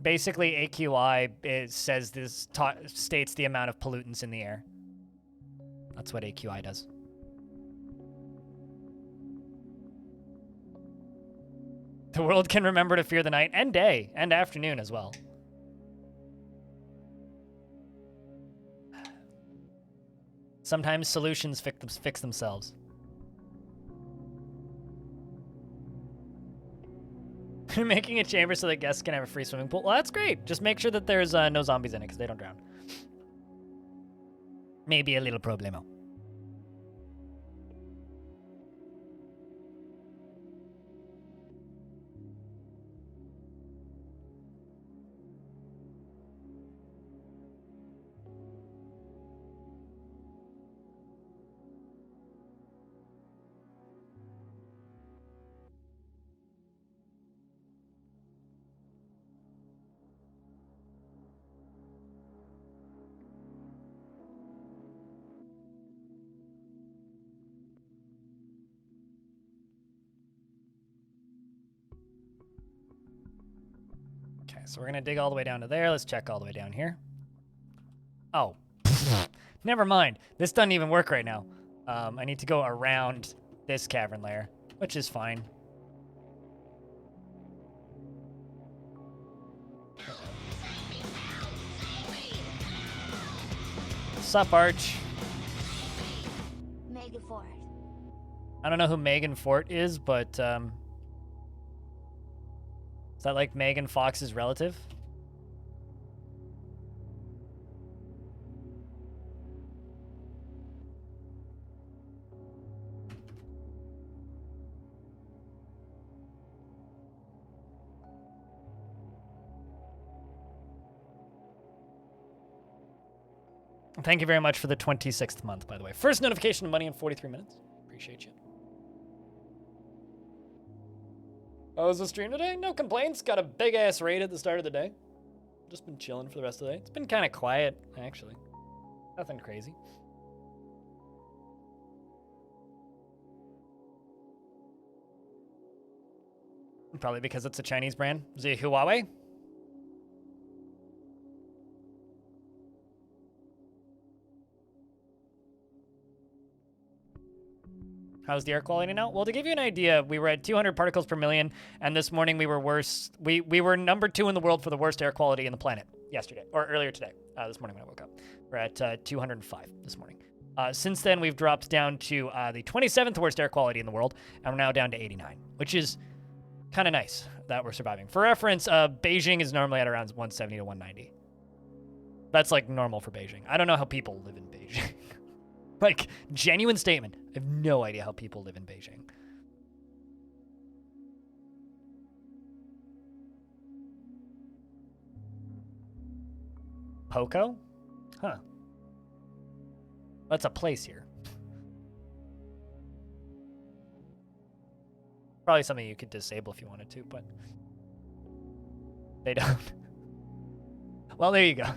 Basically, AQI says this states the amount of pollutants in the air. That's what AQI does. The world can remember to fear the night and day and afternoon as well. Sometimes solutions fix themselves. Making a chamber so that guests can have a free swimming pool. Well, that's great. Just make sure that there's no zombies in it because they don't drown. Maybe a little problemo. So we're going to dig all the way down to there. Let's check all the way down here. Oh, never mind. This doesn't even work right now. I need to go around this cavern layer, which is fine. Sup, Arch? Megan Fort. I don't know who Megan Fort is, but is that like Megan Fox's relative? Thank you very much for the 26th month, by the way. First notification of money in 43 minutes. Appreciate you. How was the stream today? No complaints. Got a big-ass raid at the start of the day. Just been chilling for the rest of the day. It's been kind of quiet, actually. Nothing crazy. Probably because it's a Chinese brand. Is it Huawei? How's the air quality now? Well, to give you an idea, we were at 200 particles per million, and this morning we were worse. We were number 2 in the world for the worst air quality in the planet yesterday, or earlier today, this morning when I woke up. We're at 205 this morning. Since then, we've dropped down to the 27th worst air quality in the world, and we're now down to 89, which is kind of nice that we're surviving. For reference, Beijing is normally at around 170 to 190. That's like normal for Beijing. I don't know how people live in Beijing. Like, genuine statement. I have no idea how people live in Beijing. Poco? Huh. That's a place here. Probably something you could disable if you wanted to, but they don't. Well, there you go.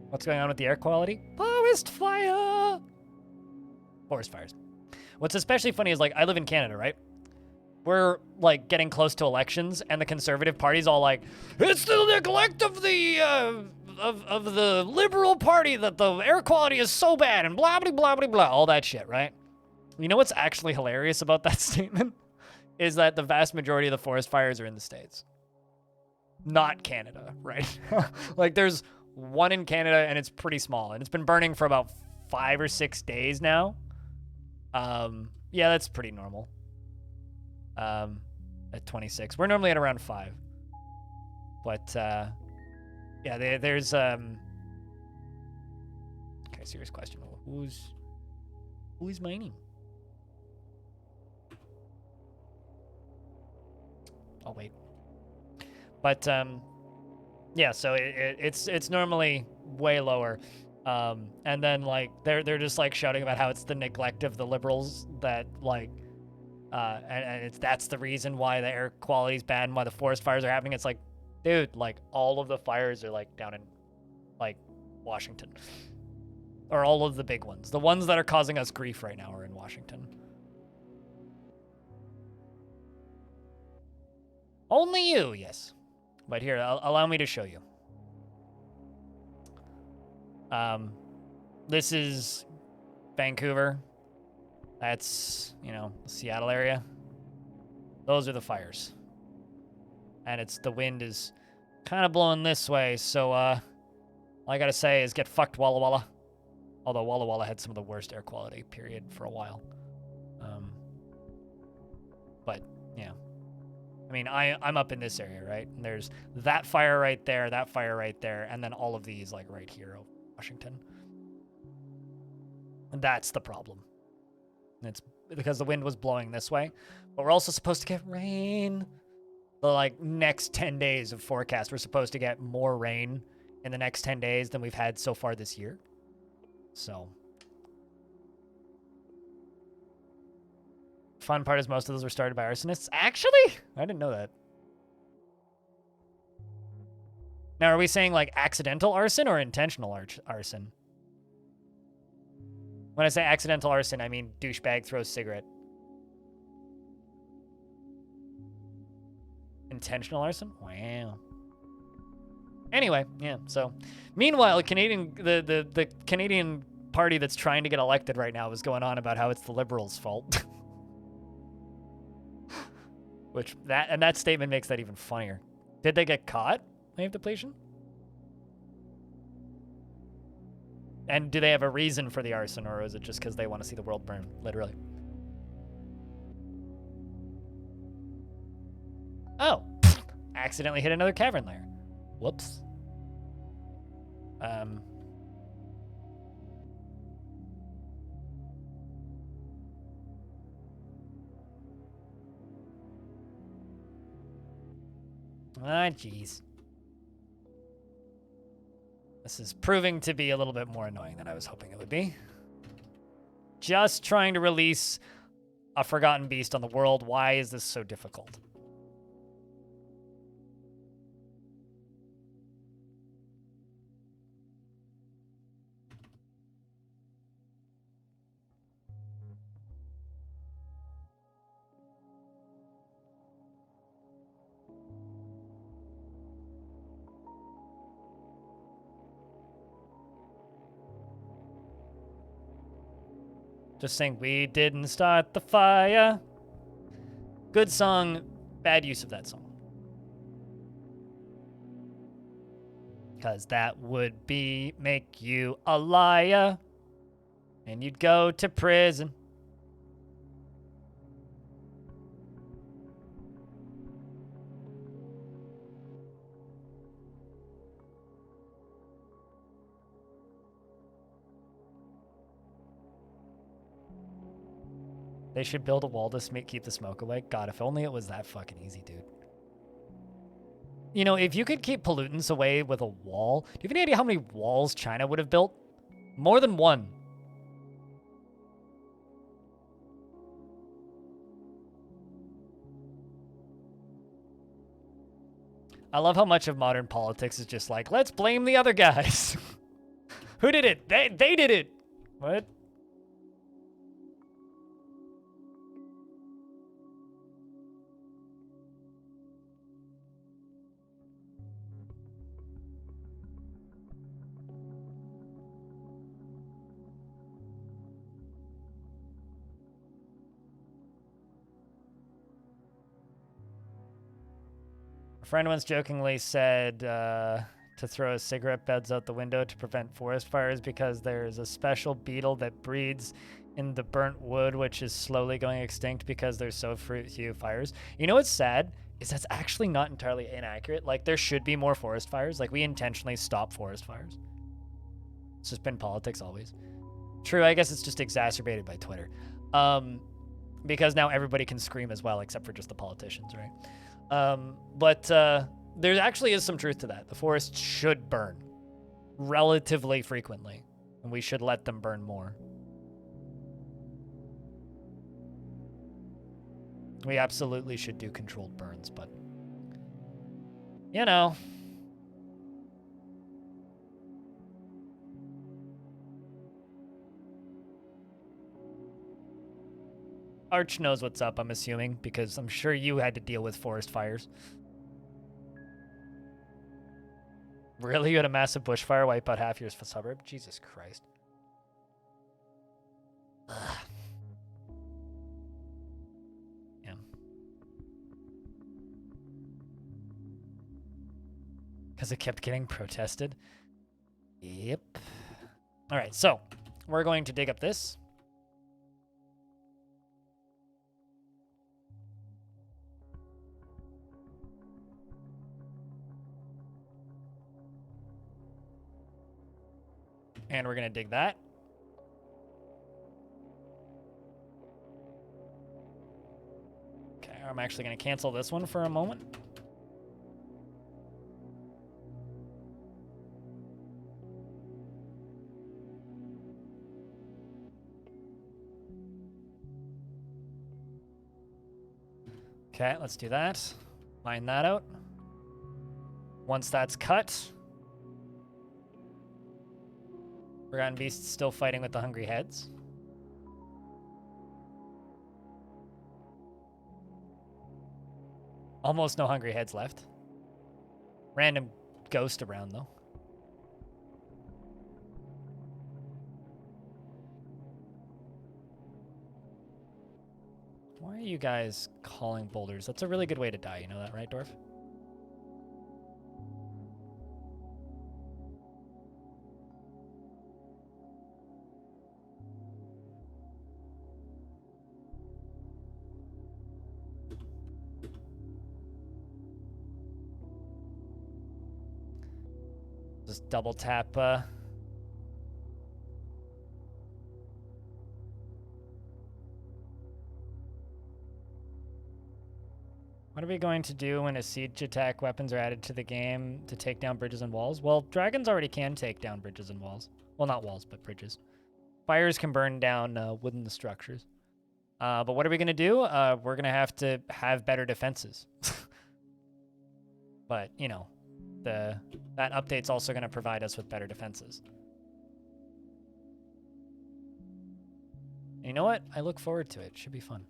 What's going on with the air quality? Forest fire! Forest fires. What's especially funny is, like, I live in Canada, right? We're, like, getting close to elections, and the Conservative Party's all like, it's the neglect of the, of the Liberal Party that the air quality is so bad, and blah, blah, blah, blah, blah, all that shit, right? You know what's actually hilarious about that statement? Is that the vast majority of the forest fires are in the States. Not Canada, right? Like, there's one in Canada, and it's pretty small, and it's been burning for about 5 or 6 days now. Yeah, that's pretty normal. At 26. We're normally at around 5. But, yeah, there's, okay, serious question. Who's mining? I'll wait. But, yeah, so it's normally way lower. And then, like, they're just, like, shouting about how it's the neglect of the Liberals that, like, and that's the reason why the air quality is bad and why the forest fires are happening. It's like, dude, like, all of the fires are, like, down in, like, Washington. Or all of the big ones. The ones that are causing us grief right now are in Washington. Only you, yes. But here, allow me to show you. This is Vancouver. That's, you know, the Seattle area. Those are the fires. And the wind is kind of blowing this way, so, all I gotta say is get fucked, Walla Walla. Although Walla Walla had some of the worst air quality, period, for a while. But, yeah. I mean, I'm up in this area, right? And there's that fire right there, and then all of these, like, right here over Washington. And that's the problem. It's because the wind was blowing this way. But we're also supposed to get rain. The, like, next 10 days of forecast, we're supposed to get more rain in the next 10 days than we've had so far this year. So. Fun part is most of those were started by arsonists. Actually? I didn't know that. Now, are we saying, like, accidental arson or intentional arson? When I say accidental arson, I mean douchebag throws cigarette. Intentional arson? Wow. Anyway, yeah, so. Meanwhile, the Canadian party that's trying to get elected right now is going on about how it's the Liberals' fault. Which, that statement makes that even funnier. Did they get caught? Wave depletion? And do they have a reason for the arson, or is it just because they want to see the world burn, literally? Oh, accidentally hit another cavern layer. Whoops. Ah, jeez. This is proving to be a little bit more annoying than I was hoping it would be. Just trying to release a forgotten beast on the world. Why is this so difficult? Just saying, we didn't start the fire. Good song, bad use of that song. Because that would make you a liar. And you'd go to prison. They should build a wall to keep the smoke away. God, if only it was that fucking easy, dude. You know, if you could keep pollutants away with a wall, do you have any idea how many walls China would have built? More than one. I love how much of modern politics is just like, let's blame the other guys. Who did it? They did it. What? A friend once jokingly said to throw cigarette butts out the window to prevent forest fires because there's a special beetle that breeds in the burnt wood, which is slowly going extinct because there's so few fires. You know what's sad? Is that's actually not entirely inaccurate. Like, there should be more forest fires. Like, we intentionally stop forest fires. It's just been politics always. True, I guess it's just exacerbated by Twitter. Because now everybody can scream as well, except for just the politicians, right? But there actually is some truth to that. The forest should burn relatively frequently, and we should let them burn more. We absolutely should do controlled burns, but, you know. Arch knows what's up, I'm assuming, because I'm sure you had to deal with forest fires. Really? You had a massive bushfire wipe out half your suburb? Jesus Christ. Ugh. Yeah. Because it kept getting protested? Yep. All right, so we're going to dig up this. And we're going to dig that. Okay, I'm actually going to cancel this one for a moment. Okay, let's do that. Line that out. Once that's cut, Forgotten Beast's still fighting with the Hungry Heads. Almost no Hungry Heads left. Random ghost around, though. Why are you guys calling boulders? That's a really good way to die, you know that, right, Dwarf? Just double tap. What are we going to do when a siege attack weapons are added to the game to take down bridges and walls? Well, dragons already can take down bridges and walls. Well, not walls, but bridges. Fires can burn down wooden structures. But what are we going to do? We're going to have better defenses. But, you know, that update's also going to provide us with better defenses. And you know what? I look forward to it. Should be fun.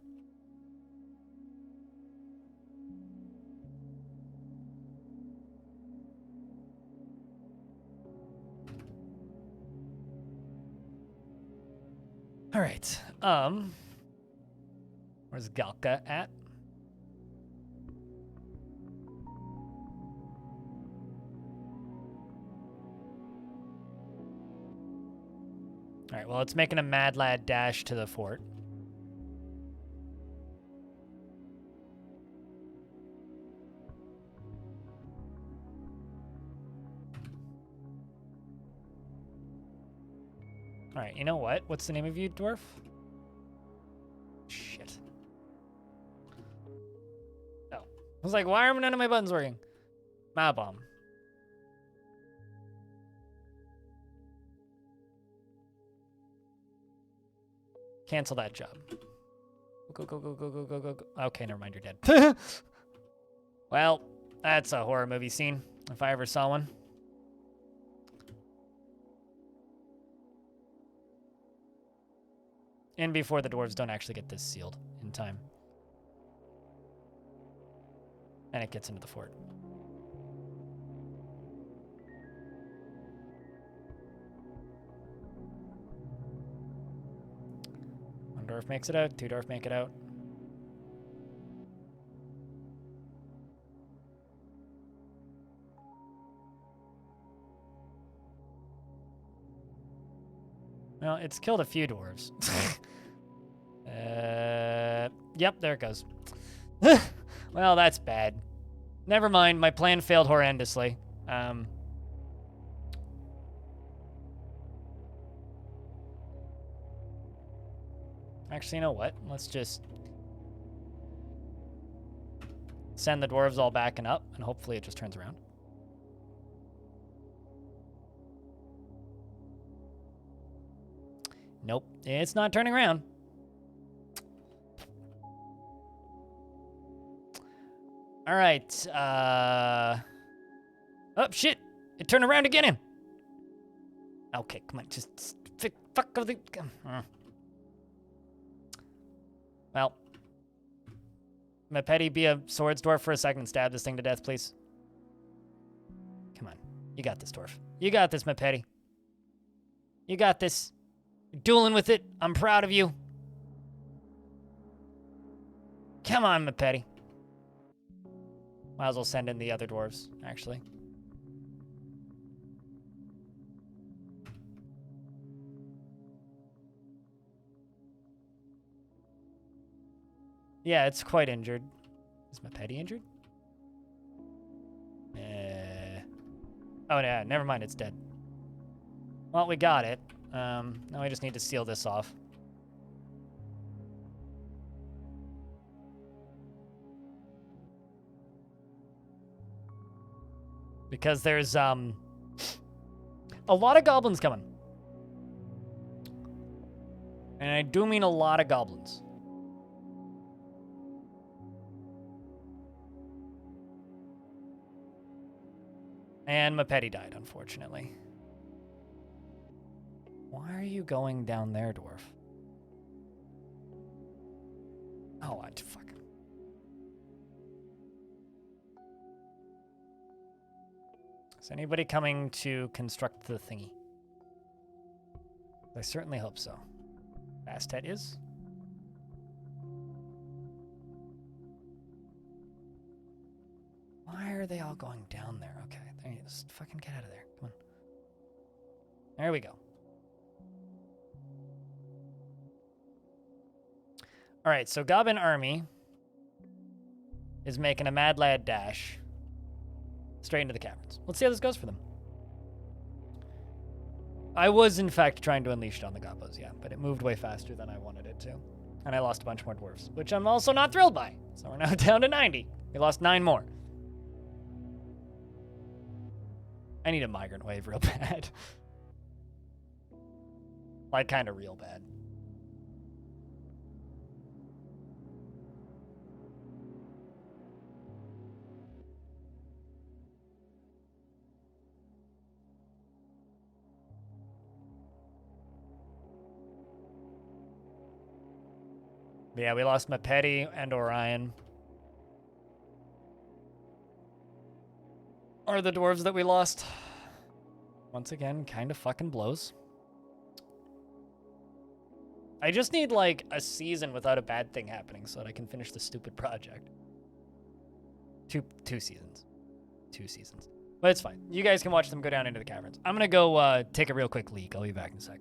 All right. Where's Galka at? All right, well, it's making a mad lad dash to the fort. All right, you know what? What's the name of you, Dwarf? Shit. Oh. I was like, why are none of my buttons working? Ma bomb. Cancel that job. Go, go, go, go, go, go, go, go. Okay, never mind, you're dead. Well, that's a horror movie scene, if I ever saw one. And before the dwarves don't actually get this sealed in time. And it gets into the fort. One dwarf makes it out, two dwarf make it out. Well, it's killed a few dwarves. Yep, there it goes. Well, that's bad. Never mind, my plan failed horrendously. Actually, you know what? Let's just send the dwarves all backing up, and hopefully it just turns around. Nope, it's not turning around. All right. Oh, shit. It turned around again. Okay, come on. Just fuck with the... Well. Mepeti, be a swords dwarf for a second and stab this thing to death, please. Come on. You got this, dwarf. You got this, Mepeti. You got this. You're dueling with it. I'm proud of you. Come on, Mepeti. Might as well send in the other dwarves, actually. Yeah, it's quite injured. Is Mepeti injured? Oh, yeah, never mind, it's dead. Well, we got it. Now we just need to seal this off. Because there's, a lot of goblins coming. And I do mean a lot of goblins. And Mepeti died, unfortunately. Why are you going down there, dwarf? Oh, fuck. Is anybody coming to construct the thingy? I certainly hope so. Bastet is. Why are they all going down there? Okay, there you just fucking get out of there. Come on. There we go. All right, so Goblin Army is making a mad lad dash straight into the caverns. Let's see how this goes for them. I was, in fact, trying to unleash it on the Gobbos, yeah, but it moved way faster than I wanted it to. And I lost a bunch more dwarves, which I'm also not thrilled by. So we're now down to 90. We lost 9 more. I need a migrant wave real bad. Like, kind of real bad. But yeah, we lost Mepeti and Orion. Are the dwarves that we lost. Once again, kind of fucking blows. I just need, like, a season without a bad thing happening so that I can finish the stupid project. Two seasons. 2 seasons. But it's fine. You guys can watch them go down into the caverns. I'm gonna go take a real quick leak. I'll be back in a sec.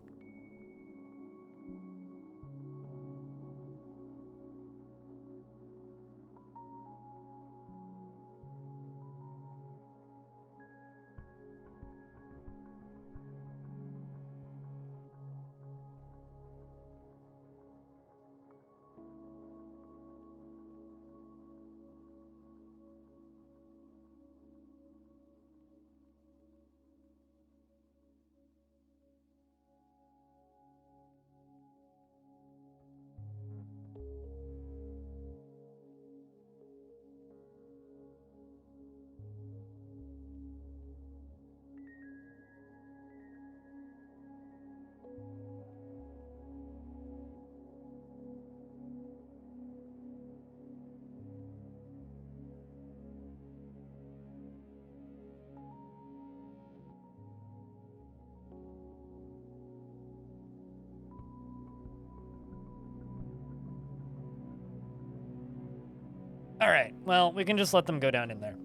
All right, well, we can just let them go down in there.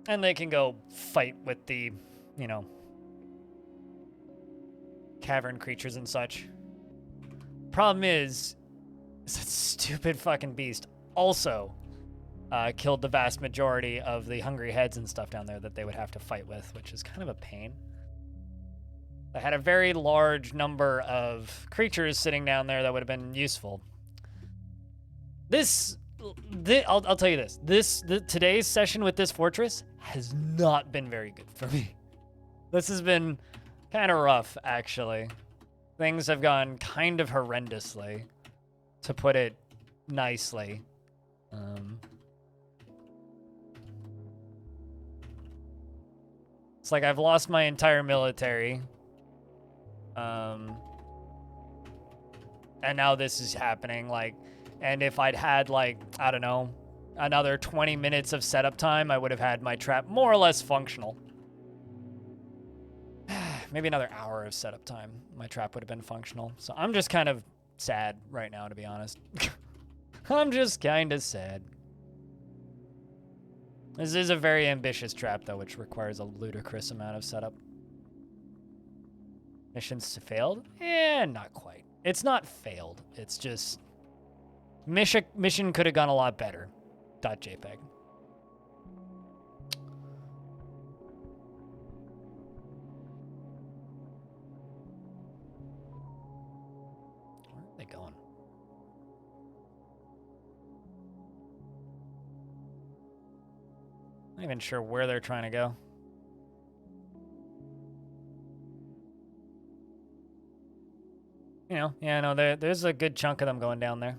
And they can go fight with the, you know, cavern creatures and such. Problem is that stupid fucking beast also killed the vast majority of the hungry heads and stuff down there that they would have to fight with, which is kind of a pain. They had a very large number of creatures sitting down there that would have been useful. I'll tell you this. Today's session with this fortress has not been very good for me. This has been kind of rough, actually. Things have gone kind of horrendously, to put it nicely. It's like I've lost my entire military. And now this is happening, like, and if I'd had, like, I don't know, another 20 minutes of setup time, I would have had my trap more or less functional. Maybe another hour of setup time, my trap would have been functional. So I'm just kind of sad right now, to be honest. I'm just kind of sad. This is a very ambitious trap, though, which requires a ludicrous amount of setup. Missions failed? Eh, not quite. It's not failed. It's just... Mission could have gone a lot better. .jpg. Where are they going? Not even sure where they're trying to go. You know, yeah, no, there's a good chunk of them going down there.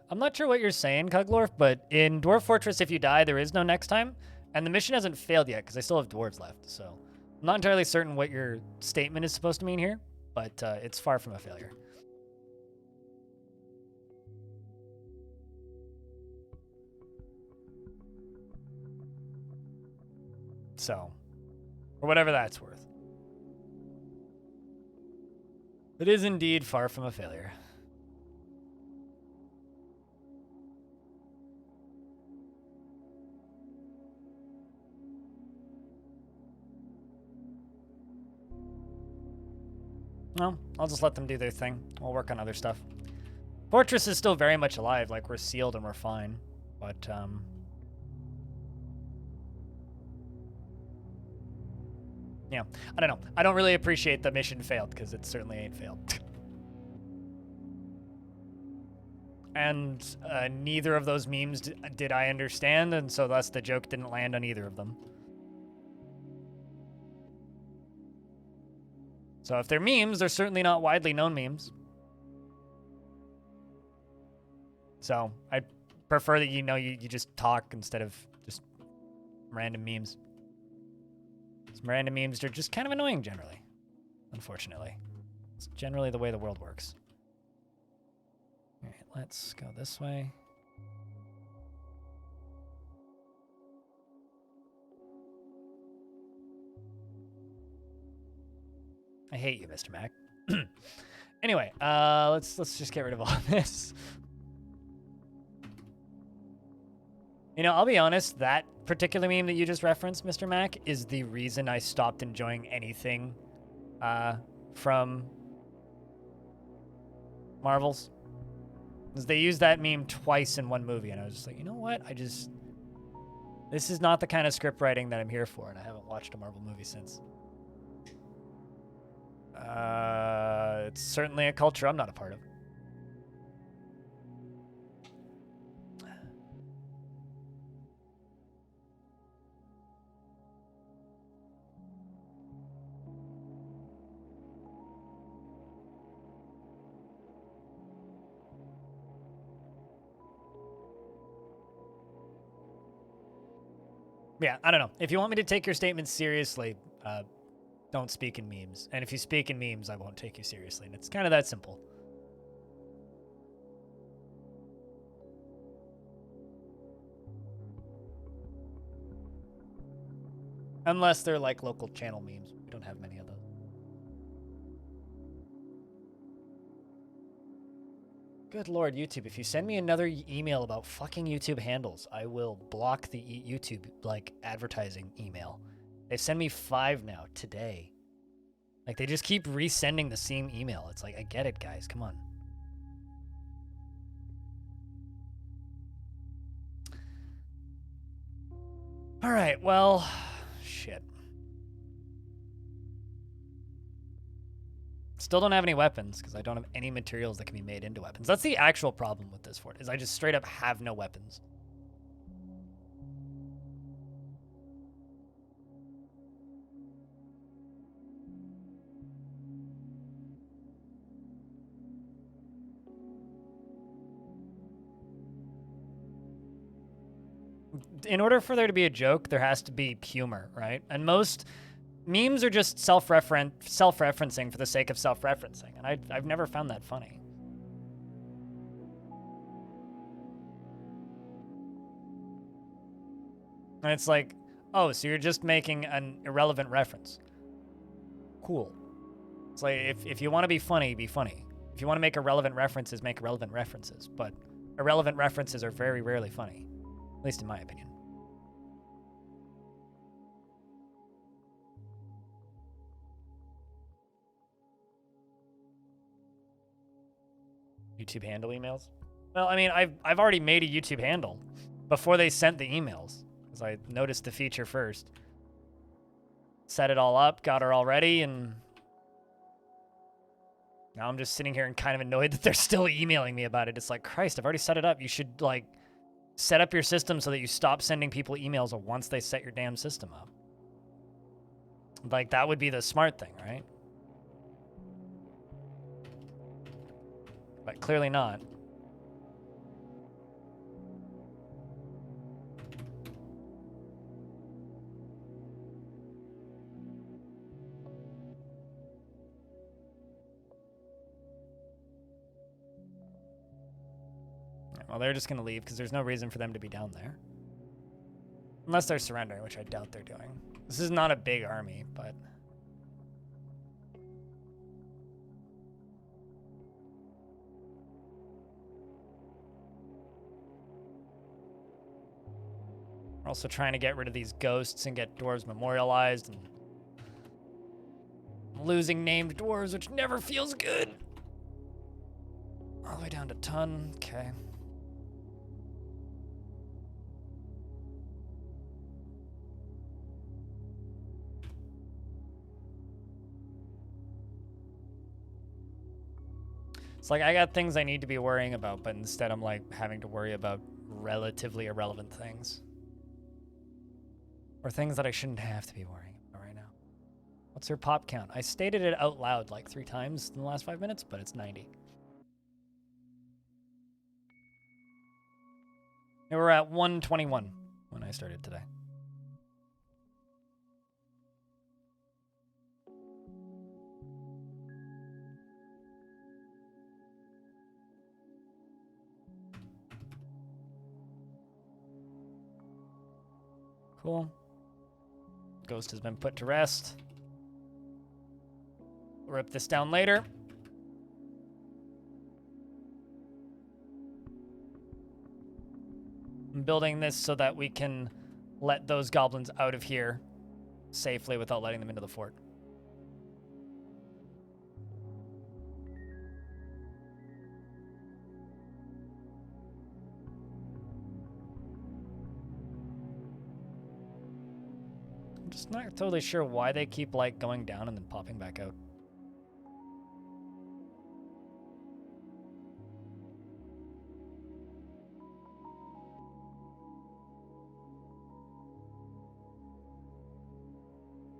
I'm not sure what you're saying, Cuglorf, but in Dwarf Fortress, if you die, there is no next time, and the mission hasn't failed yet, because I still have dwarves left, so I'm not entirely certain what your statement is supposed to mean here, but it's far from a failure. So, or whatever that's worth. It is indeed far from a failure. Well, I'll just let them do their thing. We'll work on other stuff. Fortress is still very much alive, like we're sealed and we're fine, but yeah, I don't know. I don't really appreciate the mission failed, because it certainly ain't failed. And neither of those memes did I understand, and so thus the joke didn't land on either of them. So if they're memes, they're certainly not widely known memes. So I prefer that, you know, you just talk instead of just random memes. Some random memes are just kind of annoying generally, unfortunately. It's generally the way the world works. All right, let's go this way. I hate you, Mr. Mac. Anyway, let's just get rid of all this. You know, I'll be honest, that particular meme that you just referenced, Mr. Mac, is the reason I stopped enjoying anything from Marvel's. Because they used that meme twice in one movie, and I was just like, you know what? This is not the kind of script writing that I'm here for, and I haven't watched a Marvel movie since. It's certainly a culture I'm not a part of. Yeah, I don't know. If you want me to take your statements seriously, don't speak in memes. And if you speak in memes, I won't take you seriously. And it's kind of that simple. Unless they're like local channel memes. We don't have many of those. Good lord, YouTube, if you send me another email about fucking YouTube handles, I will block the YouTube, like, advertising email. They send me 5 now, today. Like, they just keep resending the same email. It's like, I get it, guys, come on. Alright, well, shit. Still don't have any weapons, because I don't have any materials that can be made into weapons. That's the actual problem with this fort, is I just straight up have no weapons. In order for there to be a joke, there has to be humor, right? And most memes are just self-referencing for the sake of self-referencing, and I've never found that funny. And it's like, oh, so you're just making an irrelevant reference. Cool. It's like, if you want to be funny, be funny. If you want to make irrelevant references, make irrelevant references. But irrelevant references are very rarely funny, at least in my opinion. YouTube handle emails? Well, I mean, I've already made a YouTube handle before they sent the emails, because I noticed the feature first. Set it all up, got her all ready, and now I'm just sitting here and kind of annoyed that they're still emailing me about it. It's like, Christ, I've already set it up. You should, like, set up your system so that you stop sending people emails once they set your damn system up. Like, that would be the smart thing, right? But clearly not. Well, they're just going to leave because there's no reason for them to be down there. Unless they're surrendering, which I doubt they're doing. This is not a big army, but... We're also trying to get rid of these ghosts and get dwarves memorialized, and losing named dwarves, which never feels good. All the way down to ton. Okay. It's like I got things I need to be worrying about, but instead I'm like having to worry about relatively irrelevant things. Or things that I shouldn't have to be worrying about right now. What's your pop count? I stated it out loud like 3 times in the last 5 minutes, but it's 90. And we're at 121 when I started today. Cool. Ghost has been put to rest. We'll rip this down later. I'm building this so that we can let those goblins out of here safely without letting them into the fort. I'm just not totally sure why they keep, like, going down and then popping back out.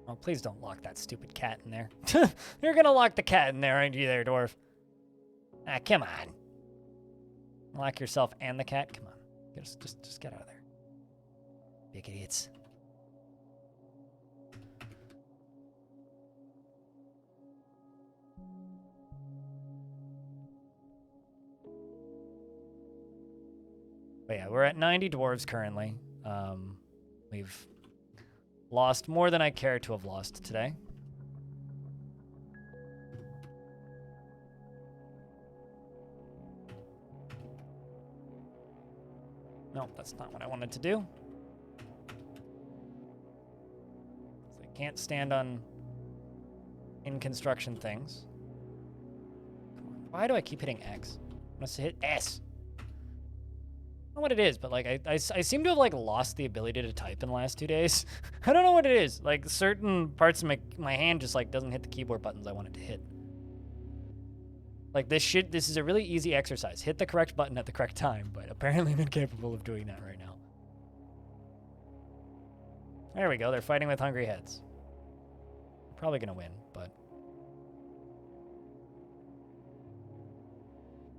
Oh, please don't lock that stupid cat in there. You're gonna lock the cat in there, aren't you there, Dwarf? Ah, come on. Lock yourself and the cat? Come on. Just get out of there. Big idiots. But yeah, we're at 90 dwarves currently. We've Lost more than I care to have lost today. No, that's not what I wanted to do. I can't stand on in construction things. Why do I keep hitting X? I must hit S. I don't know what it is, but like I seem to have like lost the ability to type in the last 2 days. I don't know what it is. Like certain parts of my hand just like doesn't hit the keyboard buttons I want it to hit. Like this is a really easy exercise. Hit the correct button at the correct time, but apparently I'm incapable of doing that right now. There we go. They're fighting with hungry heads. Probably gonna win, but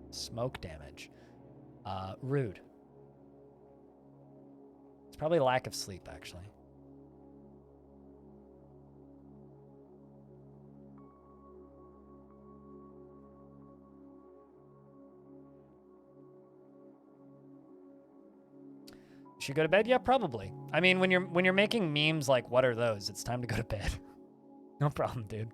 smoke damage. Rude. It's probably lack of sleep, actually. Should go to bed? Yeah, probably. I mean, when you're making memes like what are those, it's time to go to bed. No problem, dude.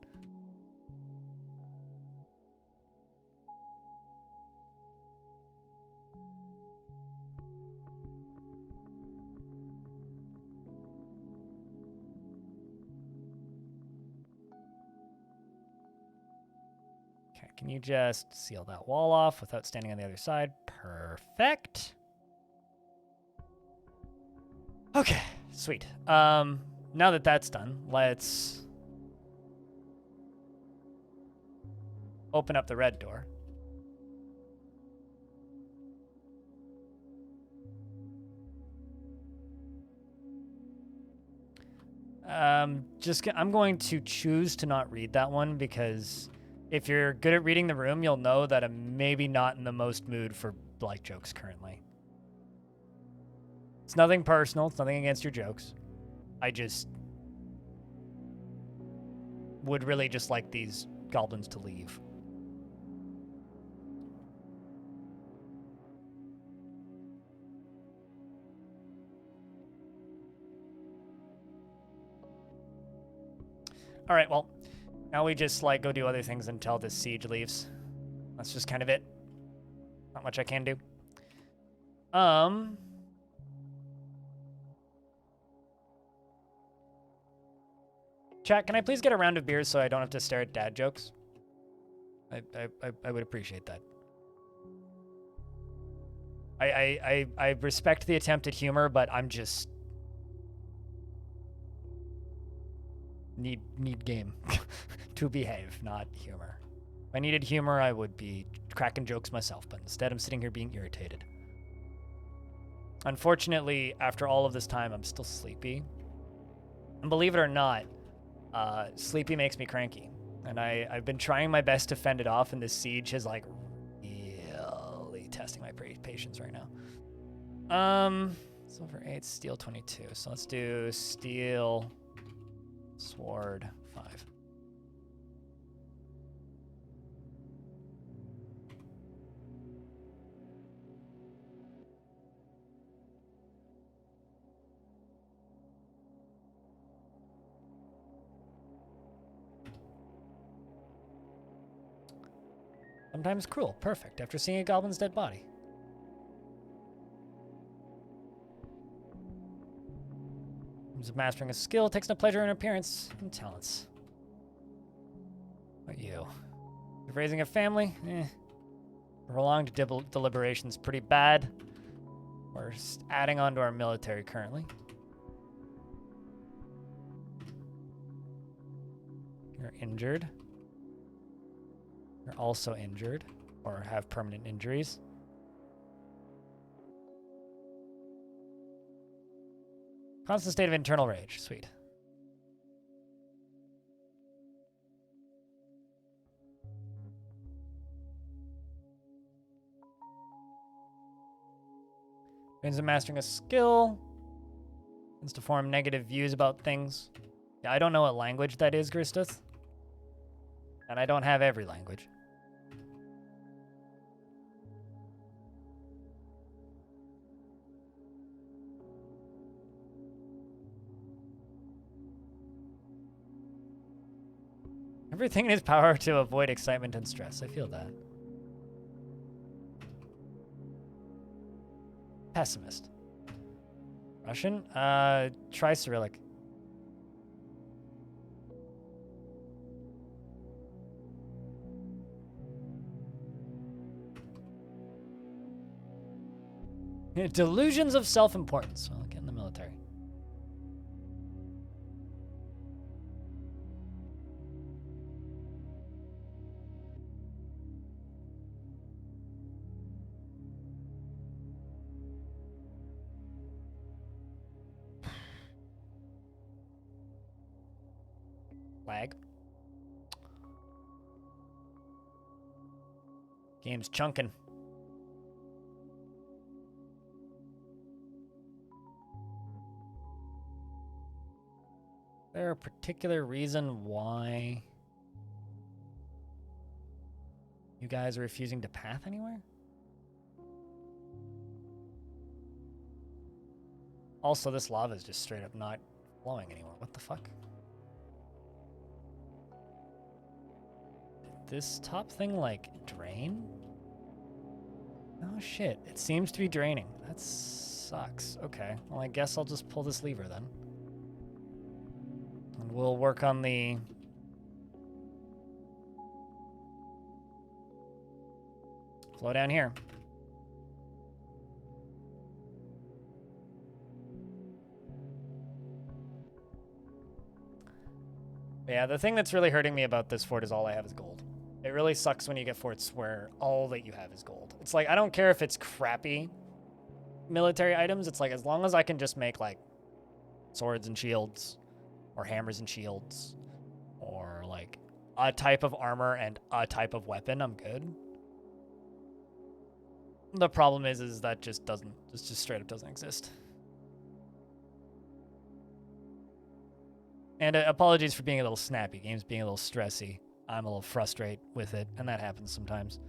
Okay, can you just seal that wall off without standing on the other side? Perfect. Okay, sweet. Now that that's done, let's open up the red door. I'm going to choose to not read that one because if you're good at reading the room, you'll know that I'm maybe not in the most mood for like jokes currently. It's nothing personal. It's nothing against your jokes. I just would really just like these goblins to leave. All right, well, now we just like go do other things until this siege leaves. That's just kind of it. Not much I can do. Chat, can I please get a round of beers so I don't have to stare at dad jokes? I would appreciate that. I respect the attempt at humor, but I'm just need game to behave, not humor. If I needed humor, I would be cracking jokes myself, but instead I'm sitting here being irritated. Unfortunately, after all of this time, I'm still sleepy. And believe it or not, sleepy makes me cranky. And I've been trying my best to fend it off, and this siege is like really testing my patience right now. Silver 8, steel 22. So let's do steel, sword 5. Sometimes cruel. Perfect. After seeing a goblin's dead body. Mastering a skill takes no pleasure in appearance and talents. What about you? Raising a family? Prolonged deliberation's pretty bad. We're adding on to our military currently. You're injured. You're also injured or have permanent injuries. Constant state of internal rage. Sweet. Means of mastering a skill. Means to form negative views about things. Yeah, I don't know what language that is, Gristeth. And I don't have every language. everything in his power to avoid excitement and stress. I feel that. Pessimist. Russian? Try Cyrillic. Delusions of self-importance. Well, get in the military. Lag. Game's chunking. Is there a particular reason why you guys are refusing to path anywhere? Also, this lava is just straight up not flowing anymore. What the fuck? Did this top thing, like, drain? Oh, shit. It seems to be draining. That sucks. Okay. Well, I guess I'll just pull this lever then. And we'll work on the... flow down here. Yeah, the thing that's really hurting me about this fort is all I have is gold. It really sucks when you get forts where all that you have is gold. It's like, I don't care if it's crappy military items. It's like, as long as I can just make, like, swords and shields, or hammers and shields, or, like, a type of armor and a type of weapon, I'm good. The problem is that just doesn't, it just straight up doesn't exist. And apologies for being a little snappy. Game's being a little stressy. I'm a little frustrated with it, and that happens sometimes.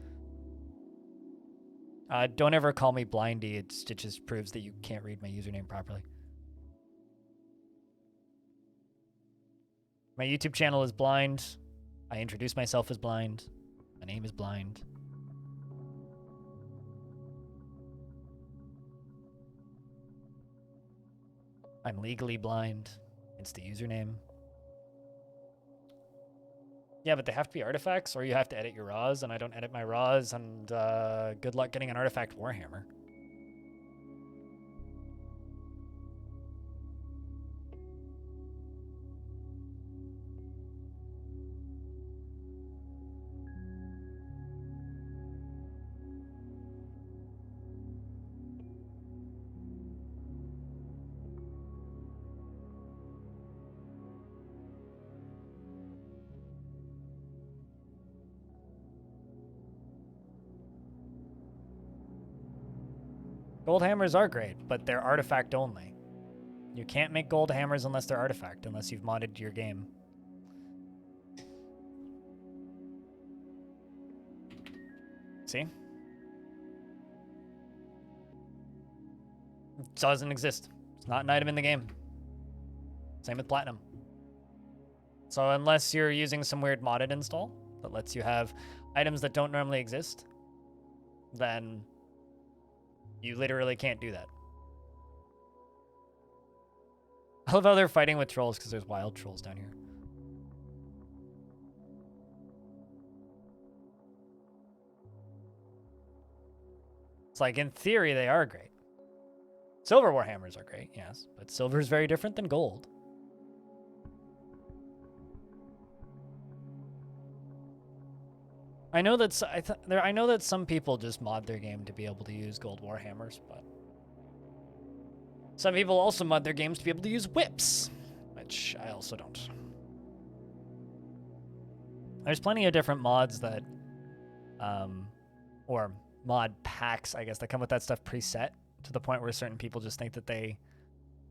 Don't ever call me blindy. It just proves that you can't read my username properly. My YouTube channel is blind. I introduce myself as blind. My name is blind. I'm legally blind. It's the username. Yeah, but they have to be artifacts, or you have to edit your raws, and I don't edit my raws, and good luck getting an artifact Warhammer. Gold hammers are great, but they're artifact only. You can't make gold hammers unless they're artifact, unless you've modded your game. See? It doesn't exist. It's not an item in the game. Same with platinum. So unless you're using some weird modded install that lets you have items that don't normally exist, then you literally can't do that. I love how they're fighting with trolls because there's wild trolls down here. It's like, in theory, they are great. Silver Warhammers are great, yes, but silver is very different than gold. I know that I know that some people just mod their game to be able to use gold Warhammers, but some people also mod their games to be able to use whips, which I also don't. There's plenty of different mods that, or mod packs, I guess, that come with that stuff preset to the point where certain people just think that they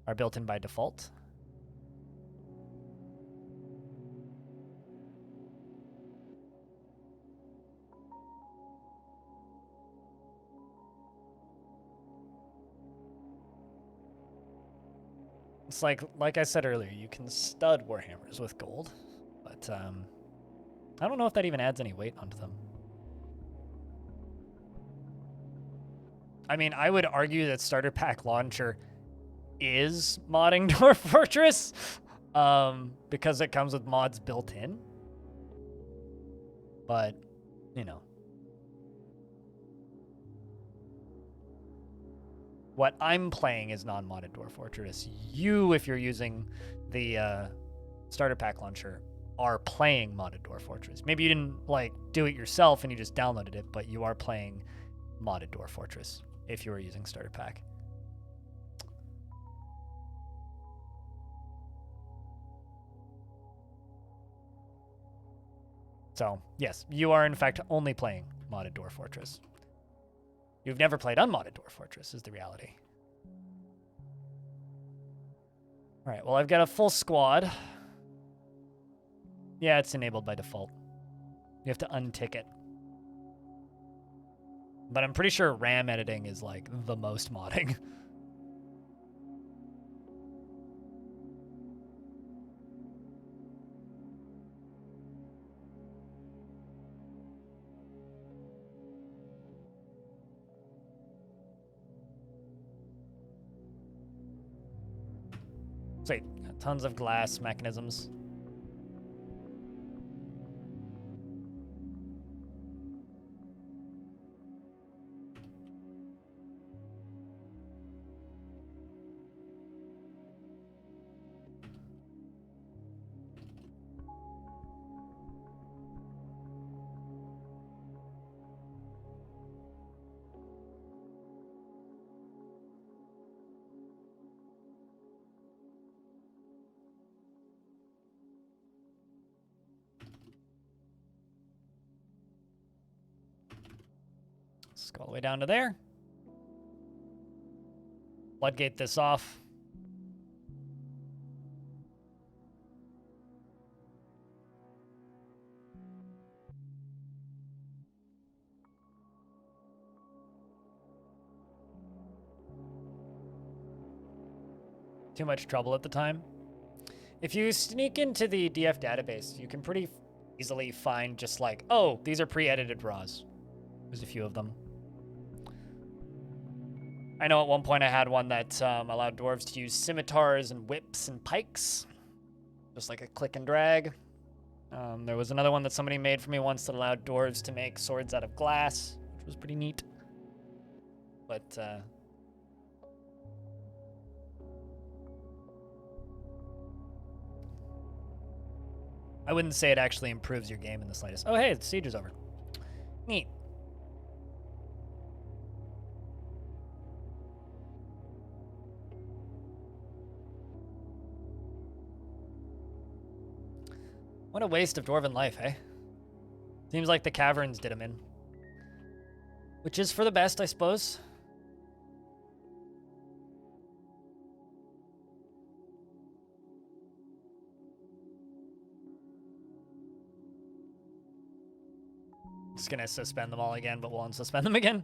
are built in by default. It's like I said earlier, you can stud Warhammers with gold, but I don't know if that even adds any weight onto them. I mean, I would argue that Starter Pack Launcher is modding Dwarf Fortress because it comes with mods built in. But, you know. What I'm playing is non-modded Dwarf Fortress. You, if you're using the Starter Pack Launcher, are playing modded Dwarf Fortress. Maybe you didn't like do it yourself and you just downloaded it, but you are playing modded Dwarf Fortress if you were using Starter Pack. So, yes, you are in fact only playing modded Dwarf Fortress. You've never played unmodded Dwarf Fortress, is the reality. All right, well, I've got a full squad. Yeah, it's enabled by default. You have to untick it. But I'm pretty sure RAM editing is like the most modding. Sweet, tons of glass mechanisms. Let's go all the way down to there. Floodgate this off. Too much trouble at the time. If you sneak into the DF database, you can pretty easily find just like, oh, these are pre-edited RAWs. There's a few of them. I know at one point I had one that allowed dwarves to use scimitars and whips and pikes. Just like a click and drag. There was another one that somebody made for me once that allowed dwarves to make swords out of glass, which was pretty neat. But, I wouldn't say it actually improves your game in the slightest. Oh, hey, the siege is over. Neat. What a waste of dwarven life, hey? Seems like the caverns did him in. Which is for the best, I suppose. Just gonna suspend them all again, but we'll unsuspend them again.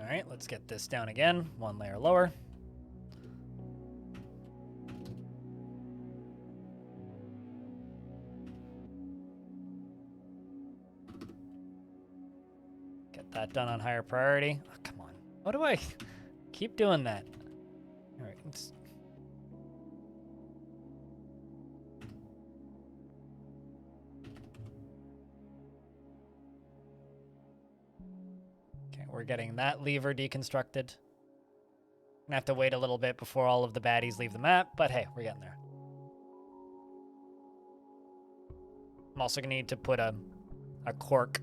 All right, let's get this down again, one layer lower. Get that done on higher priority. Oh, come on. How do I keep doing that? All right, let's... Okay, we're getting that lever deconstructed. Gonna have to wait a little bit before all of the baddies leave the map, but hey, we're getting there. I'm also gonna need to put a cork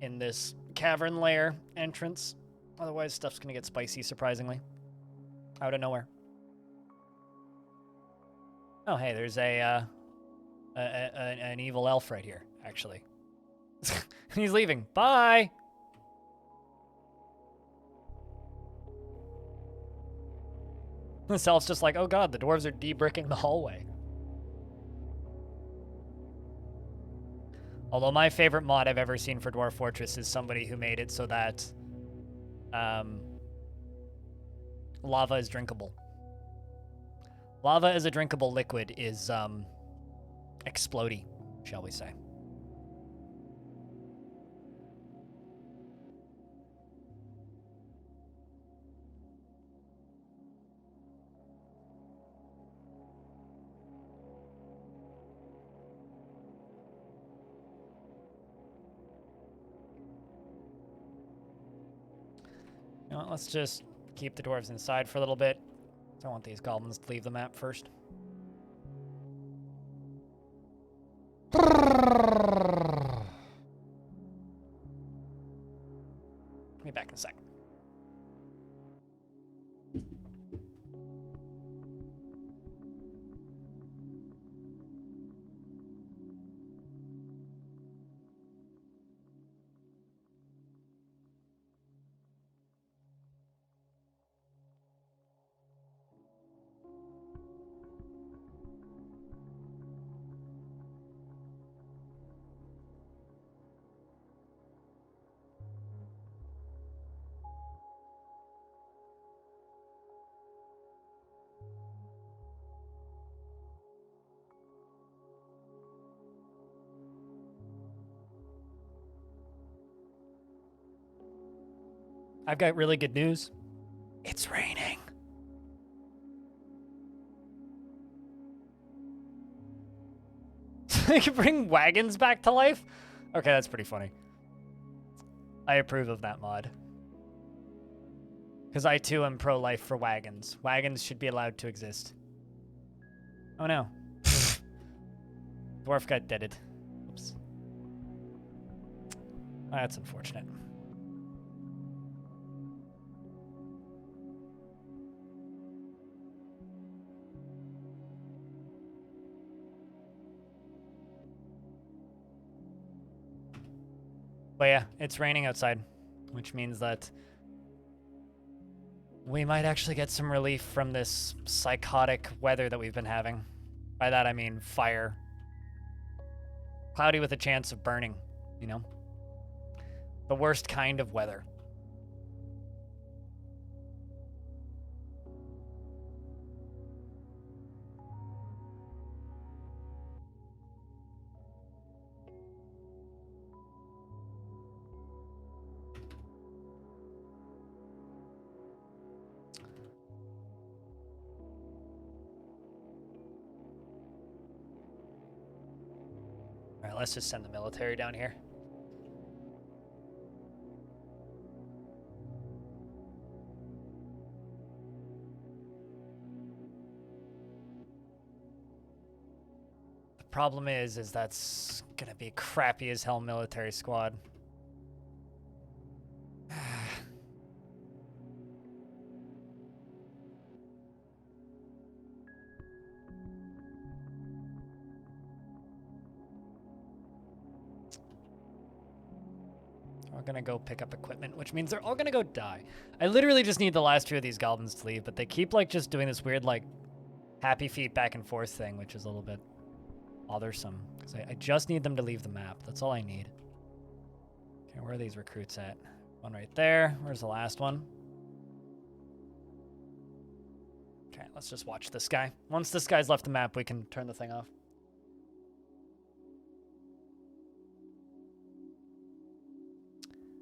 in this cavern layer entrance. Otherwise, stuff's gonna get spicy, surprisingly. Out of nowhere. Oh, hey, there's an evil elf right here, actually. He's leaving. Bye! This elf's just like, oh god, the dwarves are de-bricking the hallway. Although my favorite mod I've ever seen for Dwarf Fortress is somebody who made it so that lava is drinkable. Lava as a drinkable liquid is explodey, shall we say. You know what, let's just keep the dwarves inside for a little bit. I want these goblins to leave the map first. Be back in a sec. I've got really good news. It's raining. They can bring wagons back to life? Okay, that's pretty funny. I approve of that mod. Because I too am pro-life for wagons. Wagons should be allowed to exist. Oh no. Dwarf got deaded. Oops. Oh, that's unfortunate. But yeah, it's raining outside, which means that we might actually get some relief from this psychotic weather that we've been having. By that I mean fire. Cloudy with a chance of burning, you know? The worst kind of weather. All right, let's just send the military down here. The problem is that's gonna be a crappy as hell military squad. We're gonna go pick up equipment, which means they're all gonna go die. I literally just need the last two of these goblins to leave, but they keep like just doing this weird like happy feet back and forth thing, which is a little bit bothersome. Because I just need them to leave the map. That's all I need. Okay, where are these recruits at? One right there. Where's the last one? Okay, let's just watch this guy. Once this guy's left the map, we can turn the thing off.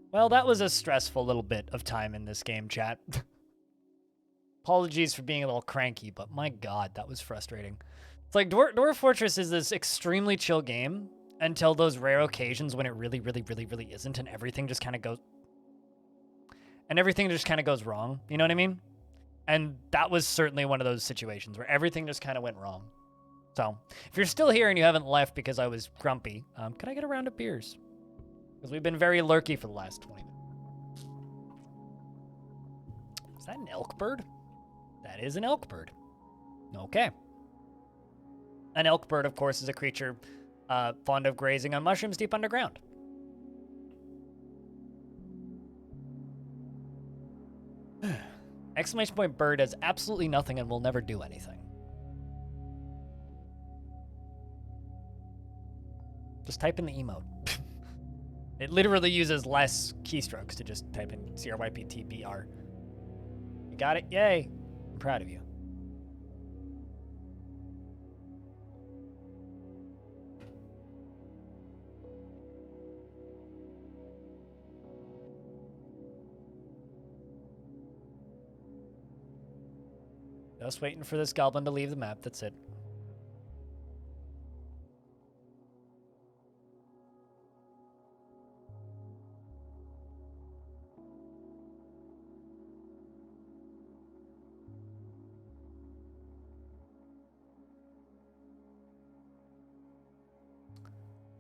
Well, that was a stressful little bit of time in this game, chat. Apologies for being a little cranky, but my god, that was frustrating. It's like Dwarf Fortress is this extremely chill game until those rare occasions when it really, really, really, really isn't, and everything just kind of goes... And everything just kind of goes wrong, you know what I mean? And that was certainly one of those situations where everything just kind of went wrong. So, if you're still here and you haven't left because I was grumpy, can I get a round of beers? Because we've been very lurky for the last 20 minutes. Is that an elk bird? That is an elk bird. Okay. An elk bird, of course, is a creature fond of grazing on mushrooms deep underground. Exclamation point bird does absolutely nothing and will never do anything. Just type in the emote. It literally uses less keystrokes to just type in CRYPTBR. You got it? Yay. I'm proud of you. Just waiting for this goblin to leave the map. That's it.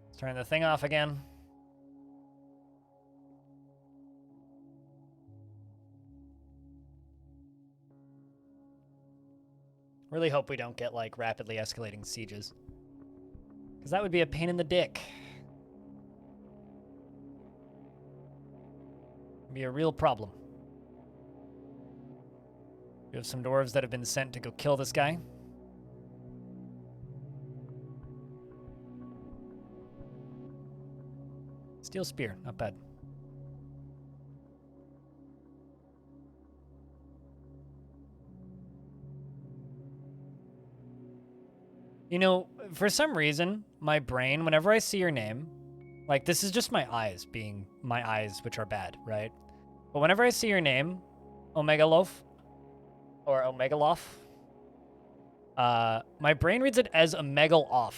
Let's turn the thing off again. Really hope we don't get, like, rapidly escalating sieges. Because that would be a pain in the dick. It'd be a real problem. We have some dwarves that have been sent to go kill this guy. Steel spear, not bad. You know, for some reason, my brain, whenever I see your name, like, this is just my eyes being my eyes, which are bad, right? But whenever I see your name, Omegalof, or Omegalof, my brain reads it as Omegaloff.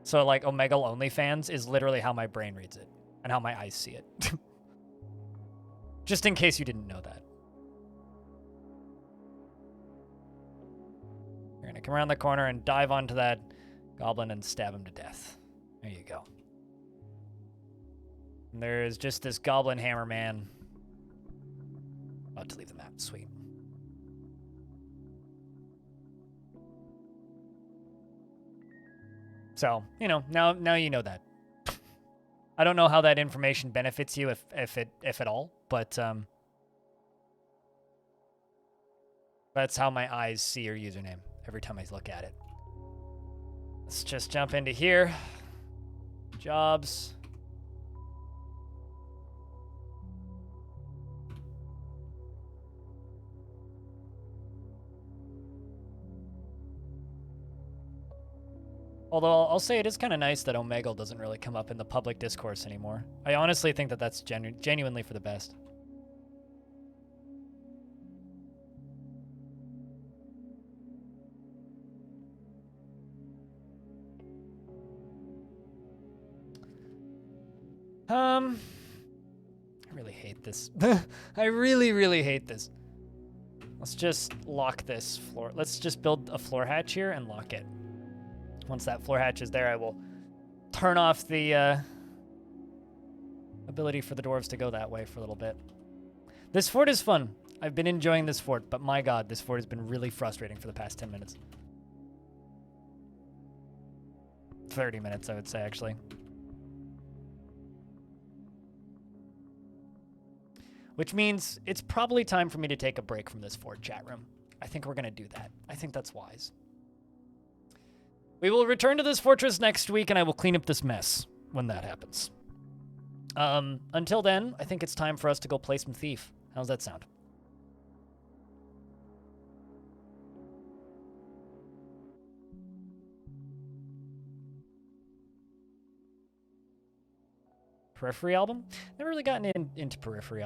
So, like, Omegal OnlyFans is literally how my brain reads it, and how my eyes see it. Just in case you didn't know that. You're gonna come around the corner and dive onto that goblin and stab him to death. There you go. And there's just this goblin hammer man. About to leave the map. Sweet. So, you know, now you know that. I don't know how that information benefits you, if at all, but that's how my eyes see your username every time I look at it. Let's just jump into here. Jobs. Although I'll say it is kind of nice that Omegle doesn't really come up in the public discourse anymore. I honestly think that that's genuinely for the best. I really hate this. I really, really hate this. Let's just lock this floor. Let's just build a floor hatch here and lock it. Once that floor hatch is there, I will turn off the ability for the dwarves to go that way for a little bit. This fort is fun. I've been enjoying this fort, but my god, this fort has been really frustrating for the past 10 minutes. 30 minutes, I would say, actually. Which means it's probably time for me to take a break from this fort, chat room. I think we're going to do that. I think that's wise. We will return to this fortress next week, and I will clean up this mess when that happens. Until then, I think it's time for us to go play some Thief. How's that sound? Periphery album? Never really gotten into Periphery album.